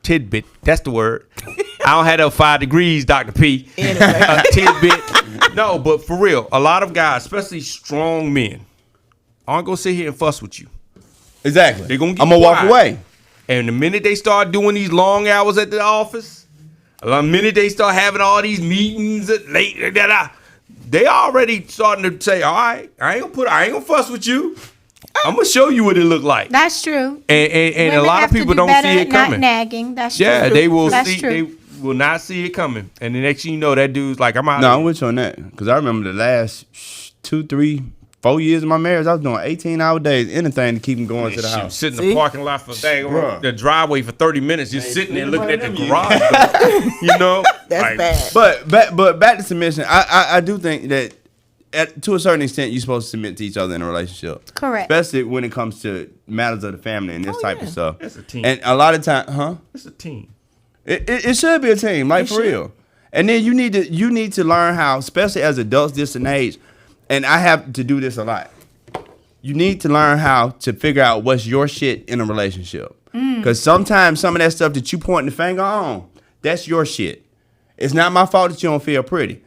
tidbit. That's the word. I don't have that 5 degrees, Dr. P. Tidbit. No, but for real, a lot of guys, especially strong men, aren't gonna sit here and fuss with you. Exactly. They're gonna get I'm gonna walk away. And the minute they start doing these long hours at the office, the minute they start having all these meetings at late, they already starting to say, all right, I ain't gonna fuss with you. I'm gonna show you what it look like. That's true. And a lot of people don't see it coming. Not nagging. That's true. Yeah, they will That's see. True. They will not see it coming. And the next thing you know, that dude's like, I'm out. No, I'm with you on that because I remember the last 2, 3, 4 years of my marriage, I was doing 18-hour days, anything to keep them going to the house. Sitting in the parking lot for the driveway for 30 minutes, just sitting there looking at the garage. You know, that's bad. But back to submission. I do think that to a certain extent, you're supposed to submit to each other in a relationship. Correct. Especially when it comes to matters of the family and this type of stuff. It's a team. And a lot of time, It's a team. It should be a team, like for real. And then you need to learn how, especially as adults this and age, and I have to do this a lot. You need to learn how to figure out what's your shit in a relationship. Because sometimes some of that stuff that you pointing the finger on, that's your shit. It's not my fault that you don't feel pretty.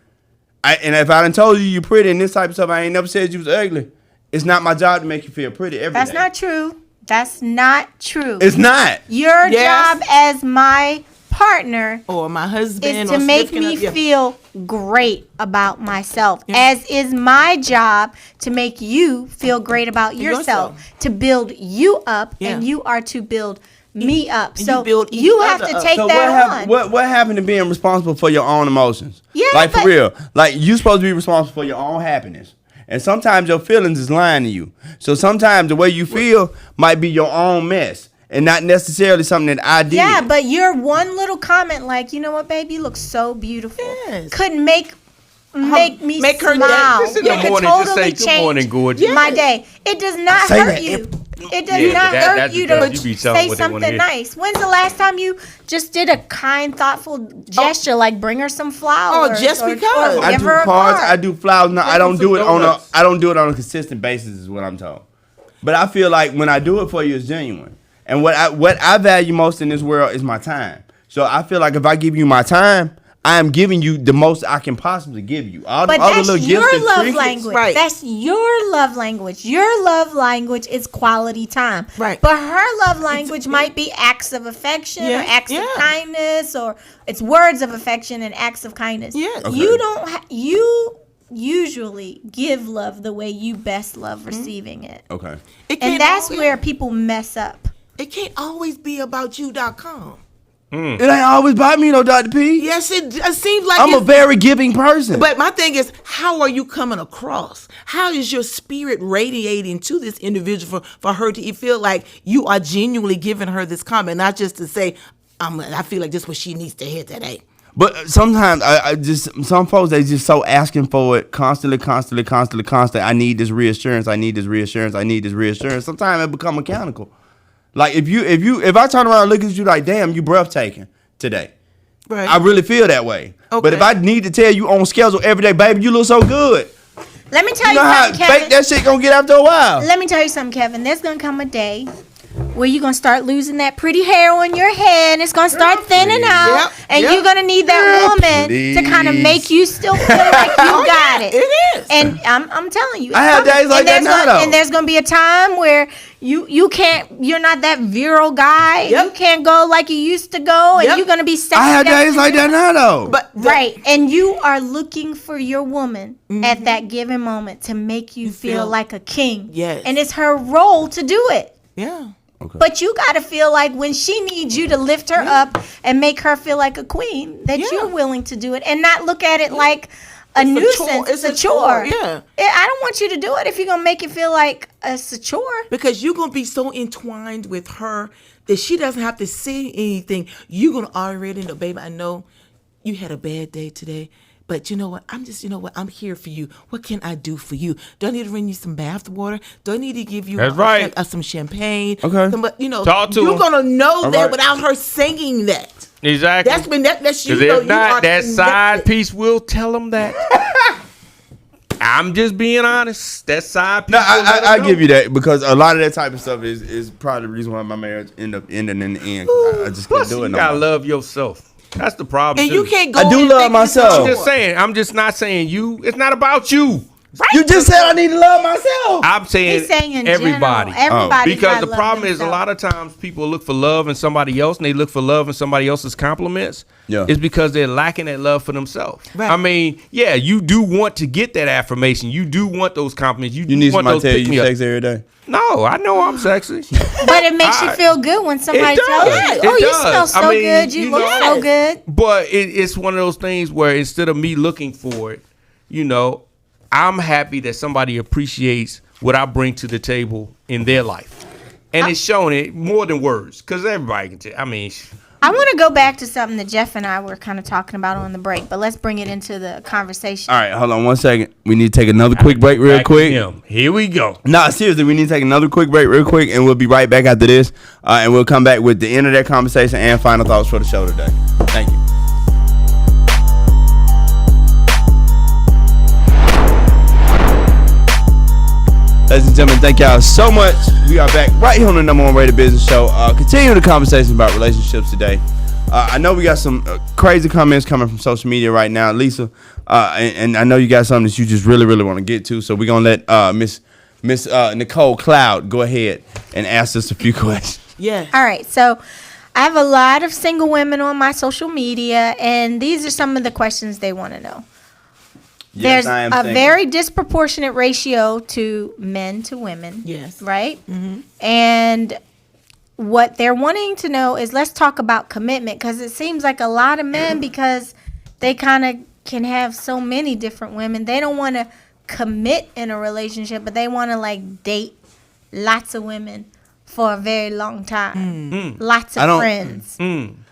And if I done told you you're pretty and this type of stuff, I ain't never said you was ugly. It's not my job to make you feel pretty every That's day. not true. That's not true. It's not. Your job as my partner or my husband is to make me feel great about myself, as is my job to make you feel great about yourself, to build you up, and you are to build me up. So you have to take that on. What happened to being responsible for your own emotions? Yeah, like for real. Like you supposed to be responsible for your own happiness. And sometimes your feelings is lying to you. So sometimes the way you feel might be your own mess and not necessarily something that I did. Yeah, but your one little comment like, you know what, baby, you look so beautiful. Yes. Could make me make her smile. day. Just in the It could morning, just say, totally good morning, gorgeous. my day. It does not Say hurt that. you. It does not hurt that's you because to you be telling say what they wanna something hear. nice. When's the last time you just did a kind, thoughtful gesture, like bring her some flowers? just or because. I give do her a cards, card? I do flowers. No, I don't some do it donuts. I don't do it on a consistent basis is what I'm told. But I feel like when I do it for you, it's genuine. And what I value most in this world is my time. So I feel like if I give you my time, I am giving you the most I can possibly give you. All But the other that's little your gifts and love trinkets. language. Right. That's your love language. Your love language is quality time. Right. But her love language might be acts of affection or acts of kindness, or it's words of affection and acts of kindness. Yes. Okay. You don't. You usually give love the way you best love receiving it. Okay. And that's where people mess up. It can't always be about you.com. It ain't always about me though, Dr. P. Yes, it seems like I'm a very giving person. But my thing is, how are you coming across? How is your spirit radiating to this individual for her to feel like you are genuinely giving her this comment, not just to say, I feel like this is what she needs to hear today. But sometimes I just some folks they just so asking for it constantly. I need this reassurance. I need this reassurance. I need this reassurance. Sometimes it become mechanical. Like if I turn around and look at you like, damn, you breathtaking today. Right. I really feel that way. Okay. But if I need to tell you on schedule every day, baby, you look so good. Let me tell You you know how something, fake Kevin. that shit gonna get after a while. Let me tell you something, Kevin. There's gonna come a day where you're gonna start losing that pretty hair on your head, and it's gonna start thinning out, and you're gonna need that woman to kind of make you still feel like you got it. It is. And I'm telling you, I have days like that now, though. And there's gonna be a time where you're not that virile guy. Yep. You can't go like you used to go, and Yep. you're gonna be second. I have days like that now though. But Right, and you are looking for your woman at that given moment to make you feel like a king. Yes. And it's her role to do it. yeah. But you got to feel like when she needs you to lift her up and make her feel like a queen, that you're willing to do it and not look at it like a nuisance. It's a chore. Yeah. I don't want you to do it if you're going to make it feel like it's a chore. Because you're going to be so entwined with her that she doesn't have to say anything. You're going to already know, baby, I know you had a bad day today. But you know what? I'm here for you. What can I do for you? Do I need to bring you some bath water? Do I need to give you That's right. some champagne? Okay. Talk to you're him. gonna know that right. without her saying that. Exactly. That's when that's you. Because Know if not, that connected. side piece will tell them that. I'm just being honest. That side piece. No, will let 'em I know. give you that because a lot of that type of stuff is probably the reason why my marriage ended up ending in the end. 'Cause I just couldn't Plus, do you it no gotta more. love yourself. That's the problem. And too. you can't go. I do and love think it's myself. a I'm chore. just saying. I'm just not saying you. It's not about you. You just said I need to love myself. I'm saying, He's saying in everybody. general, everybody Because gotta the love problem is a themselves. lot of times people look for love in somebody else and they look for love in somebody else's compliments. Yeah. It's because they're lacking that love for themselves. Right. I mean, yeah, you do want to get that affirmation. You do want those compliments. You You need want somebody those to tell you pick-me-ups. sex every day. No, I know I'm sexy. But it makes you feel good when somebody It tells does. you, It oh, you does. smell so I mean, good, you you look know. so good. But it's one of those things where instead of me looking for it, I'm happy that somebody appreciates what I bring to the table in their life. And it's showing it more than words. Because everybody can tell. I mean, I want to go back to something that Jeff and I were kind of talking about on the break, but let's bring it into the conversation. All right, hold on 1 second. We need to take another quick break real quick. Here we go. Nah, seriously, we need to take another quick break real quick, and we'll be right back after this. And we'll come back with the end of that conversation and final thoughts for the show today. Thank you. Ladies and gentlemen, thank y'all so much. We are back right here on the #1 rated business show. Continue the conversation about relationships today. I know we got some crazy comments coming from social media right now, Lisa, and I know you got something that you just really, really want to get to. So we're gonna let Miss Nicole Cloud go ahead and ask us a few questions. Yeah. All right. So I have a lot of single women on my social media, and these are some of the questions they want to know. Yes, There's I am a single. very disproportionate ratio to men to women. Yes. Right? Mm-hmm. And what they're wanting to know is, let's talk about commitment, because it seems like a lot of men, because they kind of can have so many different women, they don't want to commit in a relationship, but they want to like date lots of women for a very long time. Lots of friends.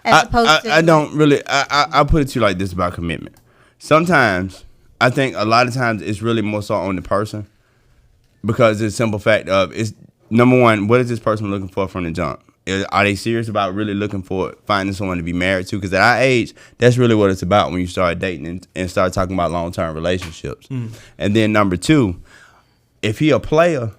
As opposed to I don't really, I put it to you like this about commitment. Sometimes, I think a lot of times it's really more so on the person, because it's a simple fact of, it's number one, what is this person looking for from the jump? Are they serious about really looking for finding someone to be married to? Because at our age, that's really what it's about when you start dating and start talking about long-term relationships. And then number two, if he a player,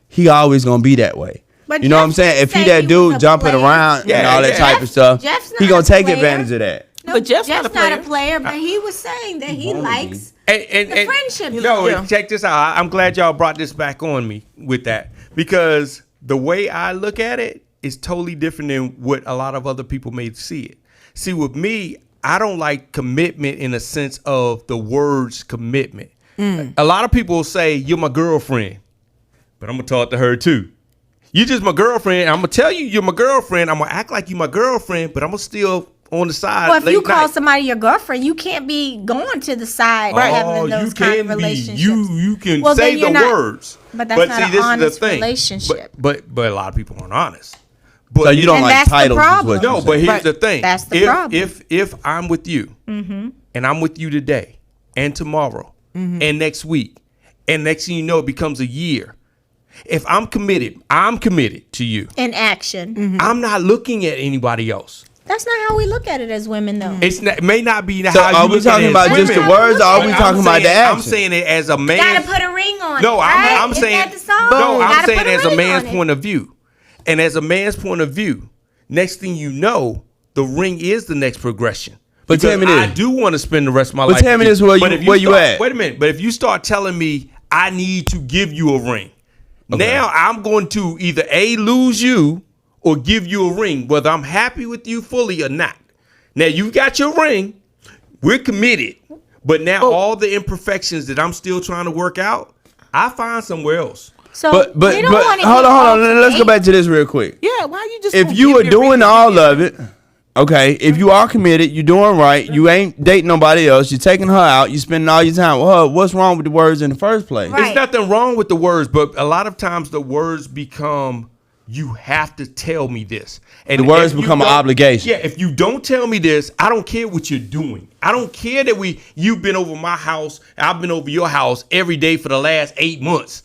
he always gonna be that way. But you know what I'm saying? If he that dude jumping around and all that type of stuff, he gonna take advantage of that. No, But Jeff's not not a player, but he was saying that he likes And the friendship. No, check this out. I'm glad y'all brought this back on me with that, because the way I look at it is totally different than what a lot of other people may see it. See, with me, I don't like commitment in a sense of the words commitment. A lot of people say, you're my girlfriend, but I'm going to talk to her too. You just my girlfriend. I'm going to tell you you're my girlfriend. I'm going to act like you're my girlfriend, but I'm going to still on the side. Well, if you call night. somebody your girlfriend, you can't be going to the side and having those kind of relationships. You can Well, say then you're the not- words. but that's not an honest thing. relationship. But a lot of people aren't honest. But So you don't And like that's the titles. Is problem. what you're no, saying. but here's Right. the thing. That's the problem. If I'm with you, and I'm with you today, and tomorrow, and next week, and next thing you know, it becomes a year. If I'm committed to you. In action. I'm not looking at anybody else. That's not how we look at it as women, though. It may not be So how you are we look talking at it about as just the women. words, or are we But talking about the action? I'm saying it as a man. Gotta put a ring on No, it. right? I'm Isn't saying that the song? no. I'm Gotta saying put as a ring man's on it. point of view, and as a man's point of view, next thing you know, the ring is the next progression. But tell Because me this. I do want to spend the rest of my But life. tell me with this, where But you- if where you start- at? Wait a minute. But if you start telling me I need to give you a ring, now I'm going to either A, lose you, or give you a ring, whether I'm happy with you fully or not. Now you got your ring, we're committed, but now all the imperfections that I'm still trying to work out, I find somewhere else. So But we don't want to hold on. Let's go back to this real quick. Yeah, why you just If gonna you give are your doing ring all to of it, okay. If you are committed, you're doing right. You ain't dating nobody else. You're taking her out. You spending all your time with her. What's wrong with the words in the first place? Right. There's nothing wrong with the words, but a lot of times the words become, you have to tell me this. And The words if you become an don't- obligation. Yeah, if you don't tell me this, I don't care what you're doing. I don't care that you've been over my house, I've been over your house every day for the last 8 months.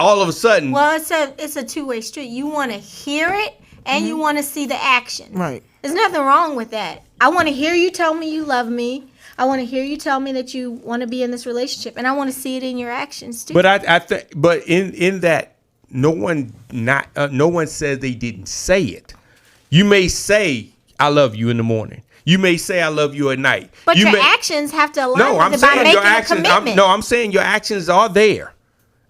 All of a sudden, Well, it's a two-way street. You want to hear it, and you want to see the action. Right. There's nothing wrong with that. I want to hear you tell me you love me. I want to hear you tell me that you want to be in this relationship, and I want to see it in your actions too. but I think, but in that, no one says they didn't say it. You may say I love you in the morning. You may say I love you at night. But you your may, actions have to align No, with I'm it by saying making your a actions. commitment. I'm saying your actions are there.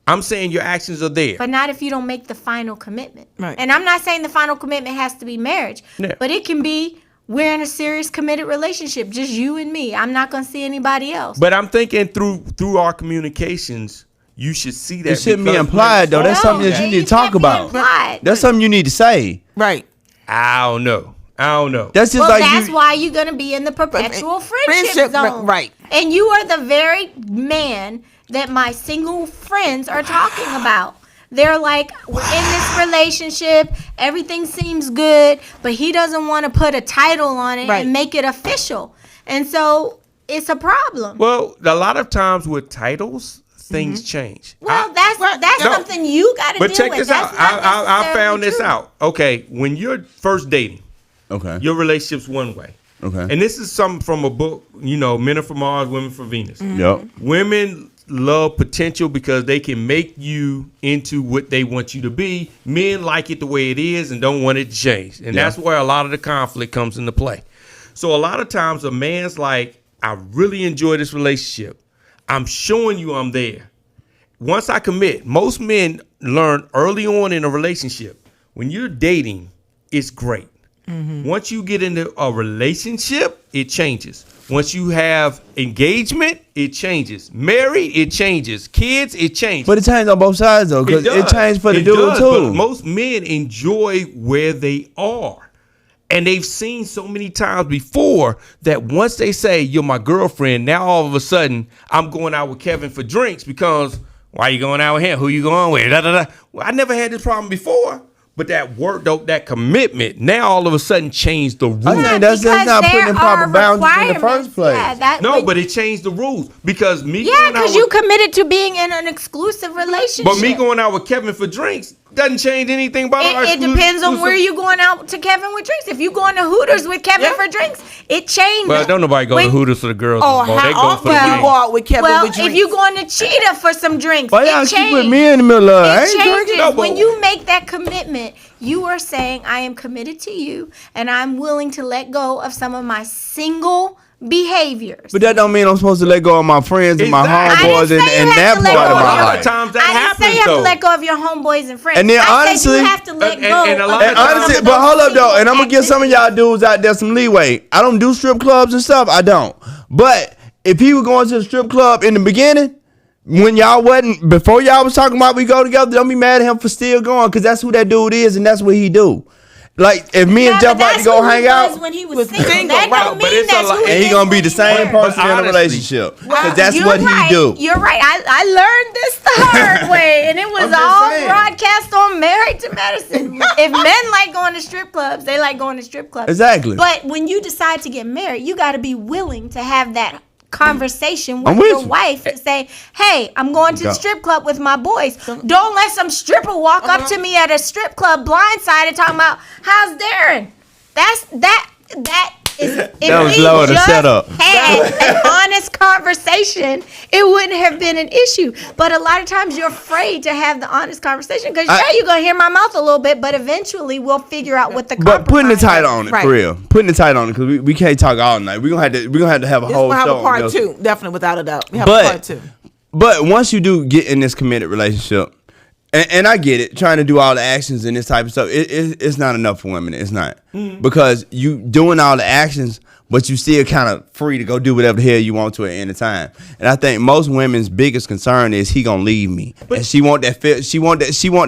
I'm saying your actions are there. But not if you don't make the final commitment. Right. And I'm not saying the final commitment has to be marriage. Yeah. But it can be we're in a serious committed relationship, just you and me. I'm not going to see anybody else. But I'm thinking through our communications, you should see that. It shouldn't be because implied though. That's No, something that you it need to talk can't be about. implied. That's something you need to say. Right. I don't know. That's just Well, like that's you. why you're going to be in the perpetual friendship zone. Right. And you are the very man that my single friends are talking about. They're like, we're in this relationship, everything seems good, but he doesn't want to put a title on it and make it official. And so it's a problem. Well, a lot of times with titles, things change. Well, that's something you got to deal with. But check this out. I found this out. Okay, when you're first dating, your relationship's one way. Okay. And this is something from a book, Men Are from Mars, Women from Venus. Yep. Women love potential because they can make you into what they want you to be. Men like it the way it is and don't want it to change. And that's where a lot of the conflict comes into play. So a lot of times a man's like, I really enjoy this relationship. I'm showing you I'm there. Once I commit, most men learn early on in a relationship, when you're dating, it's great. Once you get into a relationship, it changes. Once you have engagement, it changes. Married, it changes. Kids, it changes. But it changed on both sides though, because it changed for the dude too. But most men enjoy where they are. And they've seen so many times before that once they say, you're my girlfriend, now all of a sudden I'm going out with Kevin for drinks because why are you going out with him? Who you going with? Da, da, da. Well, I never had this problem before. But that work, though, that commitment, now all of a sudden changed the rules. I think that's not putting in proper boundaries in the first place. Yeah, but it changed the rules because because you committed to being in an exclusive relationship. But me going out with Kevin for drinks doesn't change anything about our it depends on where you going out to Kevin with drinks. If you going to Hooters with Kevin for drinks, it changes. Well, don't nobody go to Hooters for the girls. Oh, how often you go out with Kevin with drinks? If you going to Cheetah for some drinks, it changes. Keep with me in the middle of it. It changes. When you make that commitment, you are saying, I am committed to you, and I'm willing to let go of some of my single behaviors. But that don't mean I'm supposed to let go of my friends and my homeboys and that part of my life. Times that happens, I didn't say you have to let go of your homeboys and friends. And then honestly, you have to let go. And honestly, but hold up though, and I'm gonna give some of y'all dudes out there some leeway. I don't do strip clubs and stuff. I don't. But if he was going to the strip club in the beginning, when y'all wasn't, before y'all was talking about we go together, don't be mad at him for still going, because that's who that dude is and that's what he do. Like, if me and Jeff like to go hang out, when he was single, that don't mean that's who he is. And he gonna be the same person in a relationship, because that's what he do. You're right. I learned this the hard way, and it was all broadcast on Married to Medicine. If men like going to strip clubs, they like going to strip clubs. Exactly. But when you decide to get married, you got to be willing to have that conversation with your wife to say, hey, I'm going to the strip club with my boys. Don't let some stripper walk up to me at a strip club blindsided talking about, how's Darren? That was low to set up. Had an honest conversation, it wouldn't have been an issue. But a lot of times you're afraid to have the honest conversation because you're gonna hear my mouth a little bit, but eventually we'll figure out what the compromise. But putting the title on it, for real. Putting the title on it, because we can't talk all night. We're gonna have to have a whole show. We'll have a part two, definitely, without a doubt. We have a part two. But once you do get in this committed relationship, and I get it, trying to do all the actions and this type of stuff, it's not enough for women. It's not. Because you doing all the actions, but you still kind of free to go do whatever the hell you want to at any time. And I think most women's biggest concern is he gonna leave me. And she want that she want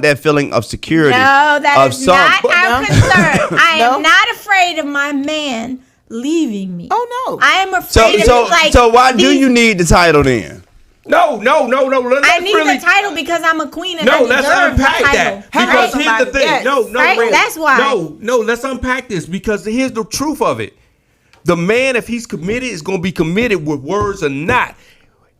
that feeling of security. No, that is not our concern. I am not afraid of my man leaving me. Oh no. I am afraid of So why do you need the title then? No. I need the title because I'm a queen and I deserve let's unpack the title. that. Because here's the thing. Yes. No, that's why. No, let's unpack this because here's the truth of it. The man, if he's committed, is going to be committed with words or not.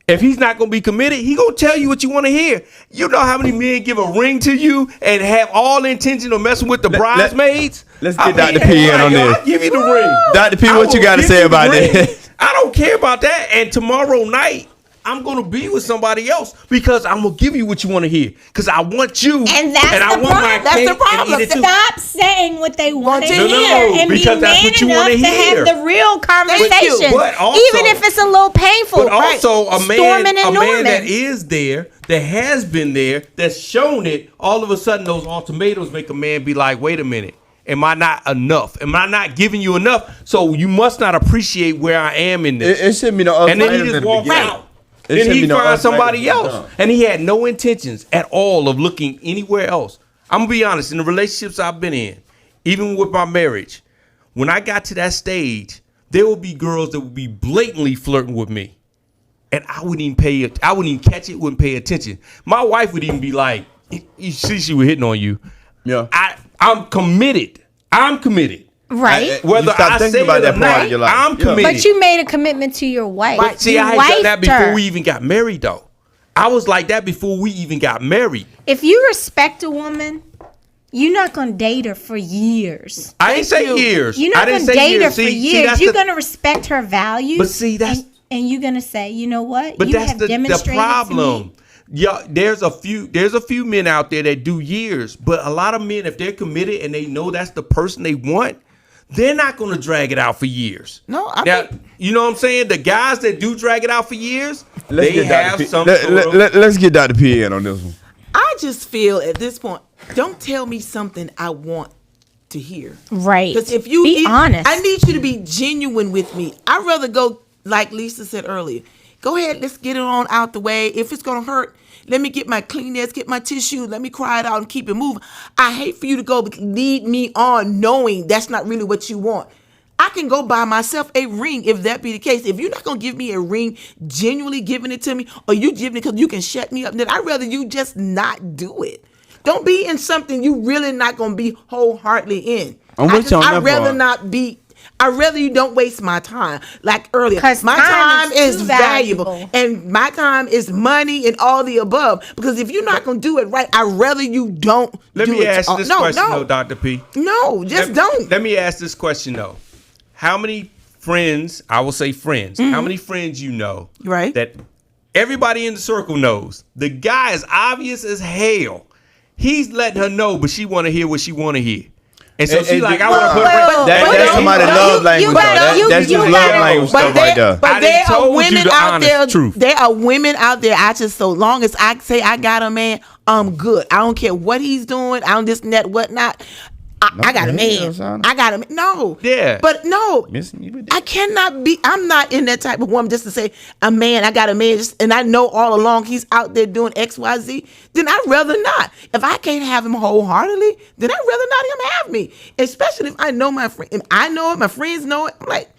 If he's not going to be committed, he going to tell you what you want to hear. You know how many men give a ring to you and have all intention of messing with the bridesmaids? Let's get Dr. P in on this. I'll give you the ring. Dr. P, what you got to say about that? I don't care about that. And tomorrow night, I'm going to be with somebody else because I'm going to give you what you want to hear. Because I want you. And that's the problem. That's the problem. Stop saying what they want to hear. No, and because be that's man what you enough want to hear. have the real conversation. But also, even if it's a little painful. But also, a man Norman. that is there, that has been there, that's shown it, all of a sudden those ultimatums make a man be like, wait a minute. Am I not enough? Am I not giving you enough? So you must not appreciate where I am in this. It shouldn't be no and then he just walks out. Then he finds somebody else. And he had no intentions at all of looking anywhere else. I'm going to be honest. In the relationships I've been in, even with my marriage, when I got to that stage, there will be girls that would be blatantly flirting with me. And I wouldn't even catch it, wouldn't pay attention. My wife would even be like, you see, she was hitting on you. Yeah. I'm committed. Right. Whether I say about it that or part not, of your life. I'm Yeah. committed. But you made a commitment to your wife. But see, You I had done that wifed before her. we even got married, though. I was like that before we even got married. If you respect a woman, you're not going to date her for years. I didn't say years. You're I not didn't going to say date her years. for See, years. that's You're the- going to respect her values. But see, that's and you're going to say, you know what? But you that's have the demonstrated problem. to me. Yeah, there's a few men out there that do years, but a lot of men, if they're committed and they know that's the person they want, they're not going to drag it out for years. No, you know what I'm saying? The guys that do drag it out for years, Let's they get Dr. have P- some let- sort let- of. let- Let's get Dr. P in on this one. I just feel at this point, don't tell me something I want to hear. Right. Because if you be honest. I need you to be genuine with me. I'd rather go like Lisa said earlier. Go ahead, let's get it on out the way. If it's gonna hurt, let me get my Kleenex, get my tissue, let me cry it out and keep it moving. I hate for you to go lead me on knowing that's not really what you want. I can go buy myself a ring if that be the case. If you're not gonna give me a ring, genuinely giving it to me, or you giving it because you can shut me up, then I'd rather you just not do it. Don't be in something you really not gonna be wholeheartedly in. I'm with you on I'd that rather part. not be. I'd rather you don't waste my time. Like earlier, 'Cause my time time is is too valuable, valuable. and my time is money and all the above. Because if you're not gonna do it right, I'd rather you don't. Let do me it. ask this question, though, Dr. P. No, just don't. Let me ask this question, though. How many friends, I will say friends, how many friends you know Right. that everybody in the circle knows the guy is obvious as hell. He's letting her know, but she want to hear what she want to hear. And so she's like, I want to put That's somebody love language. That's just love language stuff right there. But I there done are told you women the out honest there. truth. There are women out there. I just, so long as I say I got a man, I'm good. I don't care what he's doing. I don't this and that, whatnot. I got a man. I got a man. No. Yeah. But no, Missing you with that. I cannot be. I'm not in that type of woman just to say a man. I got a man, and I know all along he's out there doing X, Y, Z. Then I'd rather not. If I can't have him wholeheartedly, then I'd rather not him have me. Especially if I know my friend. If I know it, my friends know it. I'm like,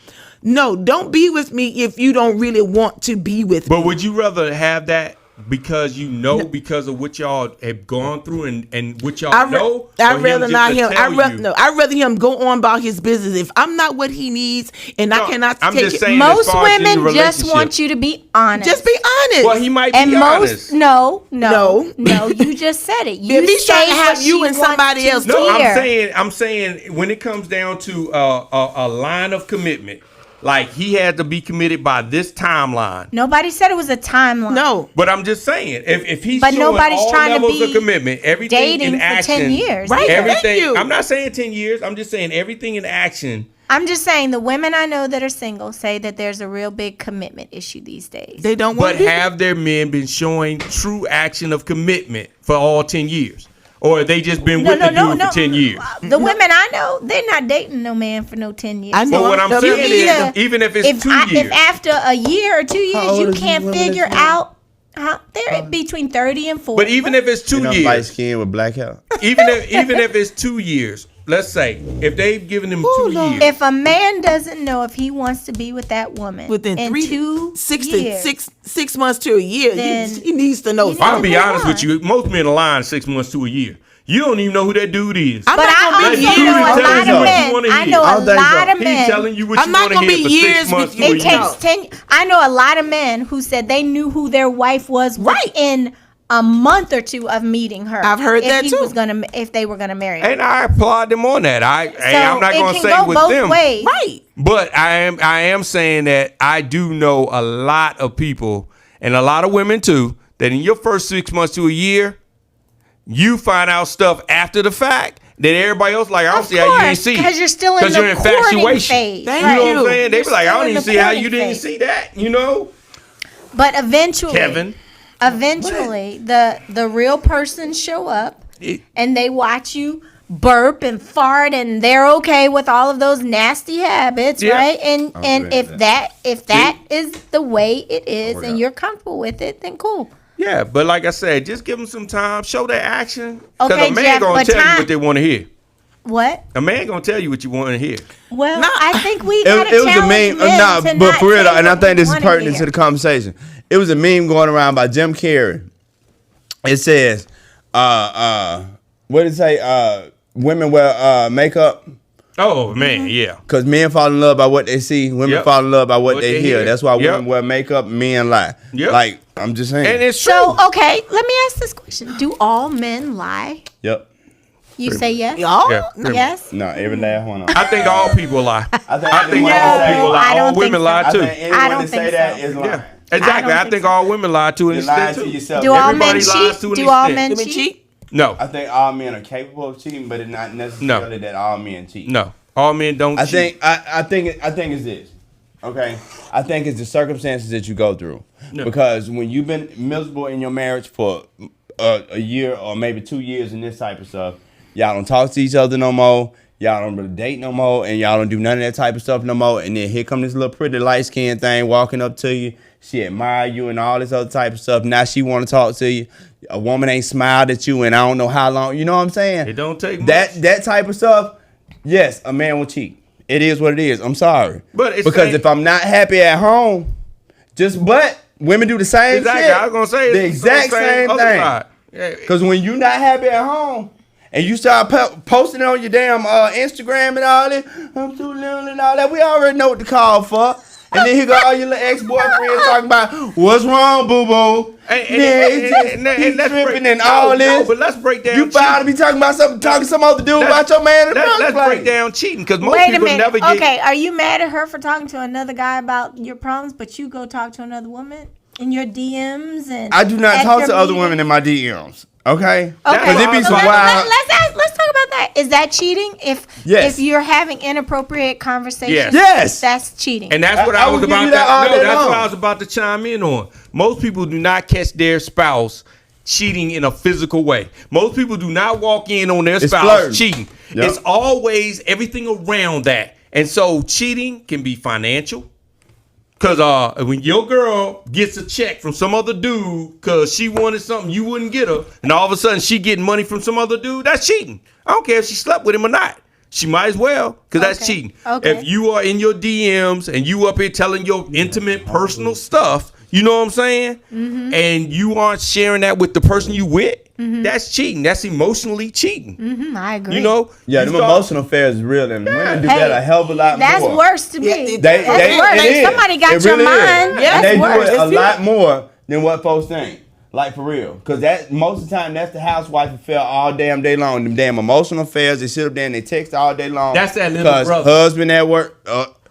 no, don't be with me if you don't really want to be with me. But would you rather have that because you know because of what y'all have gone through and what y'all know? I'd rather not him. I'd I'd rather him go on about his business. If I'm not what he needs and I cannot I'm take just it, saying, as Most far as in the women just relationship. want you to be honest. just be honest. Well, he might be And honest. no, No. you just said it. You If he's trying to say have what you she and somebody wants else to No, hear. I'm saying when it comes down to a line of commitment, like he had to be committed by this timeline. Nobody said it was a timeline. no. But I'm just saying, if he's But showing nobody's all trying to levels be of commitment, everything dating in for action, 10 years. Right, thank Everything. you. I'm not saying 10 years. I'm just saying everything in action. I'm just saying the women I know that are single say that there's a real big commitment issue these days. They don't want But to have their men been showing true action of commitment for all 10 years? Or have they just been with the dude for 10 years? The women I know, they're not dating no man for no 10 years. I know. But what I'm No, saying me is, either. even if it's 2 years. If after a year or 2 years old you is can't these women figure that's now? out, they're between 30 and 40. But even if it's 2 You know, years. light skin with black hair. even if it's 2 years, let's say if they've given him 2 Lord. years, If a man doesn't know if he wants to be with that woman within in 6 months to a year, then he needs to know. you I'll be move honest on. with you, most men are lying 6 months to a year. You don't even know who that dude is. I'm But not I gonna also be That dude know is a telling lot you of what you men. wanna I hear. know I a don't think so. lot of He's men. telling you what I'm you not want to gonna hear be for years 6 months with to you. a It year. takes 10. I know a lot of men who said they knew who their wife was Right. within a month or two of meeting her. I've heard if that he too. Was gonna, if they were going to marry her. And I applaud them on that. I'm not it going to can say go with both them. ways. Right. But I am saying that I do know a lot of people and a lot of women too that in your first 6 months to a year, you find out stuff after the fact that everybody else like, I don't Of see how you didn't course, see. 'cause you're still in 'Cause the you're in courting infatuation. phase. Thank You know you. what I'm saying? They You're be like, I still don't in even the see how courting you didn't phase. see that, you know? But eventually, Kevin. the real person show up It- and they watch you burp and fart and they're okay with all of those nasty habits, Yeah. right? And agree if with that is the way it is work and out. you're comfortable with it, then cool. Yeah, but like I said, just give them some time, show their action. Because Okay, a man Jeff, gonna but tell you time- what they want to hear. What? A man gonna tell you what you want to hear. Well, No, I think we It gotta was a challenge meme. men Nah, to but not for real, say and I what think we this is wanna pertinent hear. to the conversation. It was a meme going around by Jim Carrey. It says, what did it say? Women wear makeup. Oh man, yeah. Because men fall in love by what they see. Women fall in love by what they hear. That's why women wear makeup. Men lie. Yep. Like I'm just saying. And it's true. So, okay, let me ask this question. Do all men lie? Yep. You say yes? Y'all? Yeah. Yes? No, every last one. I think all people lie. I think all people lie. I don't All women think lie I too. think anyone I don't that say think that so. is lying. Yeah, exactly. I think so. all women lie too. You're lying to yourself. Do all Everybody men lies to cheat? an Do all extent. men Women cheat? cheat? No, I think all men are capable of cheating, but it's not necessarily that all men cheat. no. All men don't cheat. I think it's this. Okay, I think it's the circumstances that you go through. Yeah. Because when you've been miserable in your marriage for a year or maybe 2 years and this type of stuff, y'all don't talk to each other no more. Y'all don't really date no more, and y'all don't do none of that type of stuff no more. And then here come this little pretty light skinned thing walking up to you. She admire you and all this other type of stuff. Now she want to talk to you. A woman ain't smiled at you and I don't know how long. You know what I'm saying? It don't take much. That type of stuff. Yes, a man will cheat. It is what it is. I'm sorry, But it's because like- if I'm not happy at home, but women do the same Exactly. shit. I was gonna say the exact same other thing. side. Yeah. Because when you're not happy at home and you start posting it on your damn Instagram and all that, I'm too little and all that, we already know what to call for. And then here go all your little ex-boyfriends talking about what's wrong, boo boo. And let's tripping break, and all this. but let's break down. You found to be talking about something, talking to some other dude about your man in the first Let's place. break down cheating because most Wait a people minute. never get. Okay, are you mad at her for talking to another guy about your problems, but you go talk to another woman in your DMs and I do not at talk your to other meetings? women in my DMs. Okay? Okay, Because it be so some wild. let's talk about that. Is that cheating? Yes. If you're having inappropriate conversations, Yes. Yes. that's cheating. And that's what I I was will give about you to. that all No, day that's long. what I was about to chime in on. Most people do not catch their spouse cheating in a physical way. Most people do not walk in on their It's spouse flirting. cheating. Yep. It's always everything around that. And so cheating can be financial. Cause when your girl gets a check from some other dude cause she wanted something you wouldn't get her, and all of a sudden she getting money from some other dude, that's cheating. I don't care if she slept with him or not. She might as well, cause that's Okay. cheating. Okay. If you are in your DMs and you up here telling your intimate personal stuff, you know what I'm saying? Mm-hmm. And you aren't sharing that with the person you with, that's cheating. That's emotionally cheating. I agree. You know? Yeah, You them start- emotional affairs is real, and women do that a hell of a lot that's more. worse to me. Yeah, That's worse. it is. Somebody got It your really is. mind. Yeah, And That's they worse. do it a It's lot more than what folks think. Like for real, because that most of the time that's the housewife affair all damn day long. Them damn emotional affairs. They sit up there and they text all day long. That's that little because brother. husband at work.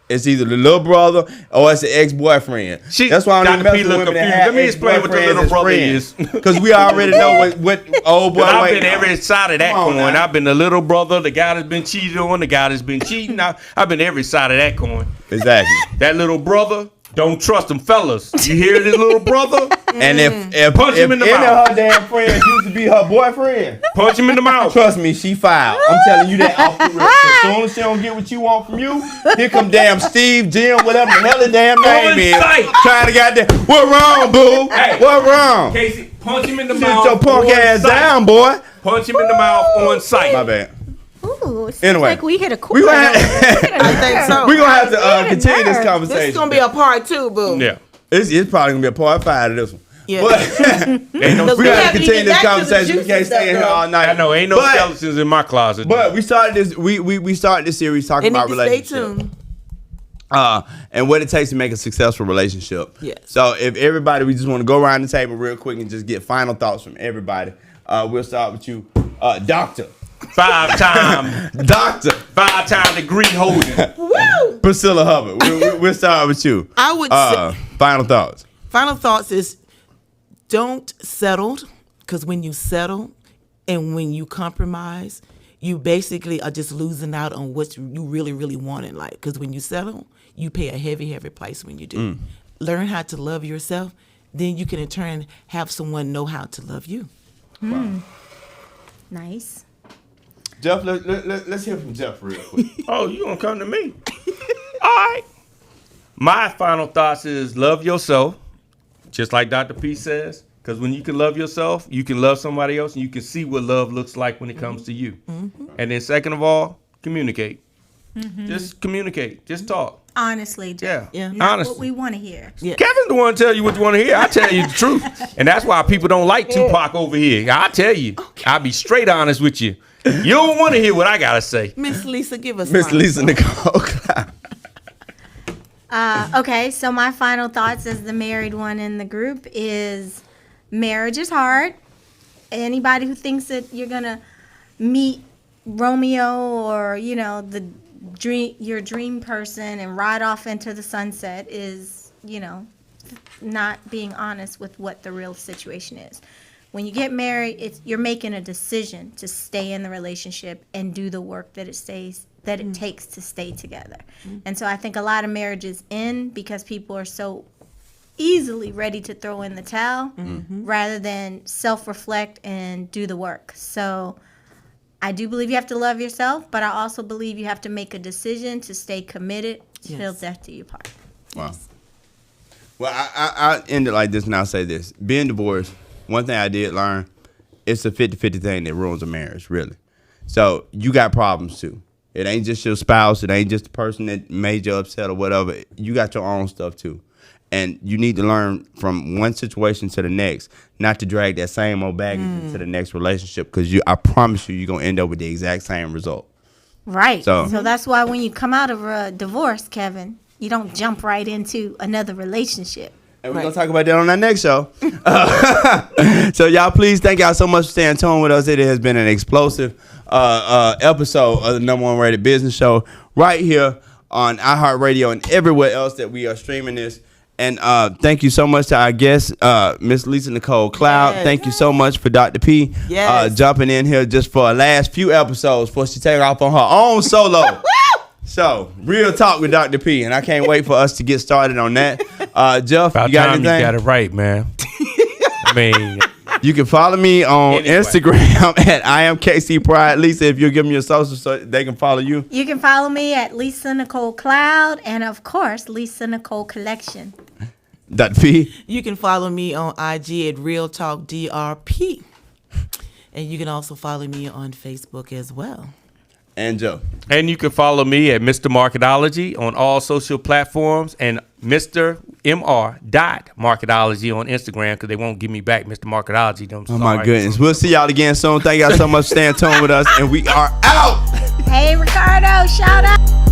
It's either the little brother or it's the ex-boyfriend. That's why I don't even Dr. mess P with look women that confused. have Let me explain what the little brother is. Because we already know what old boy. I've waiting been on. every side of that Come on coin. now. I've been the little brother, the guy that's been cheated on, the guy that's been cheating. I've been every side of that coin. Exactly. That little brother, don't trust them fellas. You hear this little brother? And if Punch him in the any mouth. of her damn friends used to be her boyfriend, Punch him in the mouth. trust me, she filed. I'm telling you that off the rip. As soon as she don't get what you want from you, here come damn Steve, Jim, whatever the hell the damn name On is. sight. Trying to goddamn, what wrong, boo? Hey. What wrong? Casey, punch him in the Sit mouth. your punk on ass sight. down, boy. Punch him in the mouth on sight. My bad. Ooh, it seems Anyway, like we hit a chord. We gonna have, I think so. we gonna have to continue this nerve. conversation. This is gonna be a part 2, boo. Yeah. It's probably gonna be a part 5 of this one. Yeah. But Ain't no we gotta haven't continue even this got to the conversation. We juicy can't stay stuff, in here though. all night. I know, ain't no But- skeletons in my closet. But we started this. We started this series talking They need about to stay relationships. tuned. And what it takes to make a successful relationship. Yes. So if everybody, we just want to go around the table real quick and just get final thoughts from everybody. We'll start with you, Doctor. 5-time degree holder. Woo! Priscilla Hubbard. We'll start with you. I would say, Final thoughts. final thoughts is don't settle, because when you settle and when you compromise, you basically are just losing out on what you really, really want in life. Because when you settle, you pay a heavy, heavy price when you do. Learn how to love yourself, then you can in turn have someone know how to love you. Nice. Jeff, let's hear from Jeff real quick. Oh, you gonna come to me? All right. My final thoughts is love yourself, just like Dr. P says. Because when you can love yourself, you can love somebody else, and you can see what love looks like when it comes to you. And then second of all, communicate. Just communicate. Just talk. honestly do. Yeah. Not Honest. what we want to hear. Yeah. Kevin's the one to tell you what you want to hear. I tell you the truth. And that's why people don't like Tupac over here. I tell you. I'll be straight honest with you. You don't want to hear what I got to say. Miss Lisa, give us Miss mine. Lisa Nicole Cloud. Okay, so my final thoughts as the married one in the group is marriage is hard. Anybody who thinks that you're going to meet Romeo or, your dream person and ride off into the sunset is, not being honest with what the real situation is. When you get married, you're making a decision to stay in the relationship and do the work that it takes to stay together. And so I think a lot of marriages end because people are so easily ready to throw in the towel rather than self-reflect and do the work. So I do believe you have to love yourself, but I also believe you have to make a decision to stay committed till death do you part. Wow. Well, I end it like this, and I'll say this. Being divorced, one thing I did learn, it's a 50-50 thing that ruins a marriage, really. So you got problems, too. It ain't just your spouse. It ain't just the person that made you upset or whatever. You got your own stuff, too. And you need to learn from one situation to the next, not to drag that same old baggage into the next relationship, because I promise you're going to end up with the exact same result. Right. So that's why when you come out of a divorce, Kevin, you don't jump right into another relationship. And we're going to talk about that on our next show. So y'all, please, thank y'all so much for staying tuned with us. It has been an explosive episode of the #1 rated business show right here on iHeartRadio and everywhere else that we are streaming this. And thank you so much to our guest, Miss Lisa Nicole Cloud. Yes. Thank you so much for Dr. P jumping in here just for the last few episodes before she take off on her own solo. So, real talk with Dr. P, and I can't wait for us to get started on that. Jeff, About you got time anything? you got it right, man. I mean, You can follow me on Instagram at I am KC Pride. Lisa, if you'll give me your social so they can follow you. You can follow me at Lisa Nicole Cloud and, of course, Lisa Nicole Collection. Dr. P. You can follow me on IG at Real Talk DRP. And you can also follow me on Facebook as well. And Joe. and you can follow me at Mr. Marketology on all social platforms and Mr. Marketology on Instagram because they won't give me back Mr. Marketology. Oh, my goodness. We'll see y'all again soon. Thank y'all so much for staying tuned with us. And we are out. Hey, Ricardo, shout out.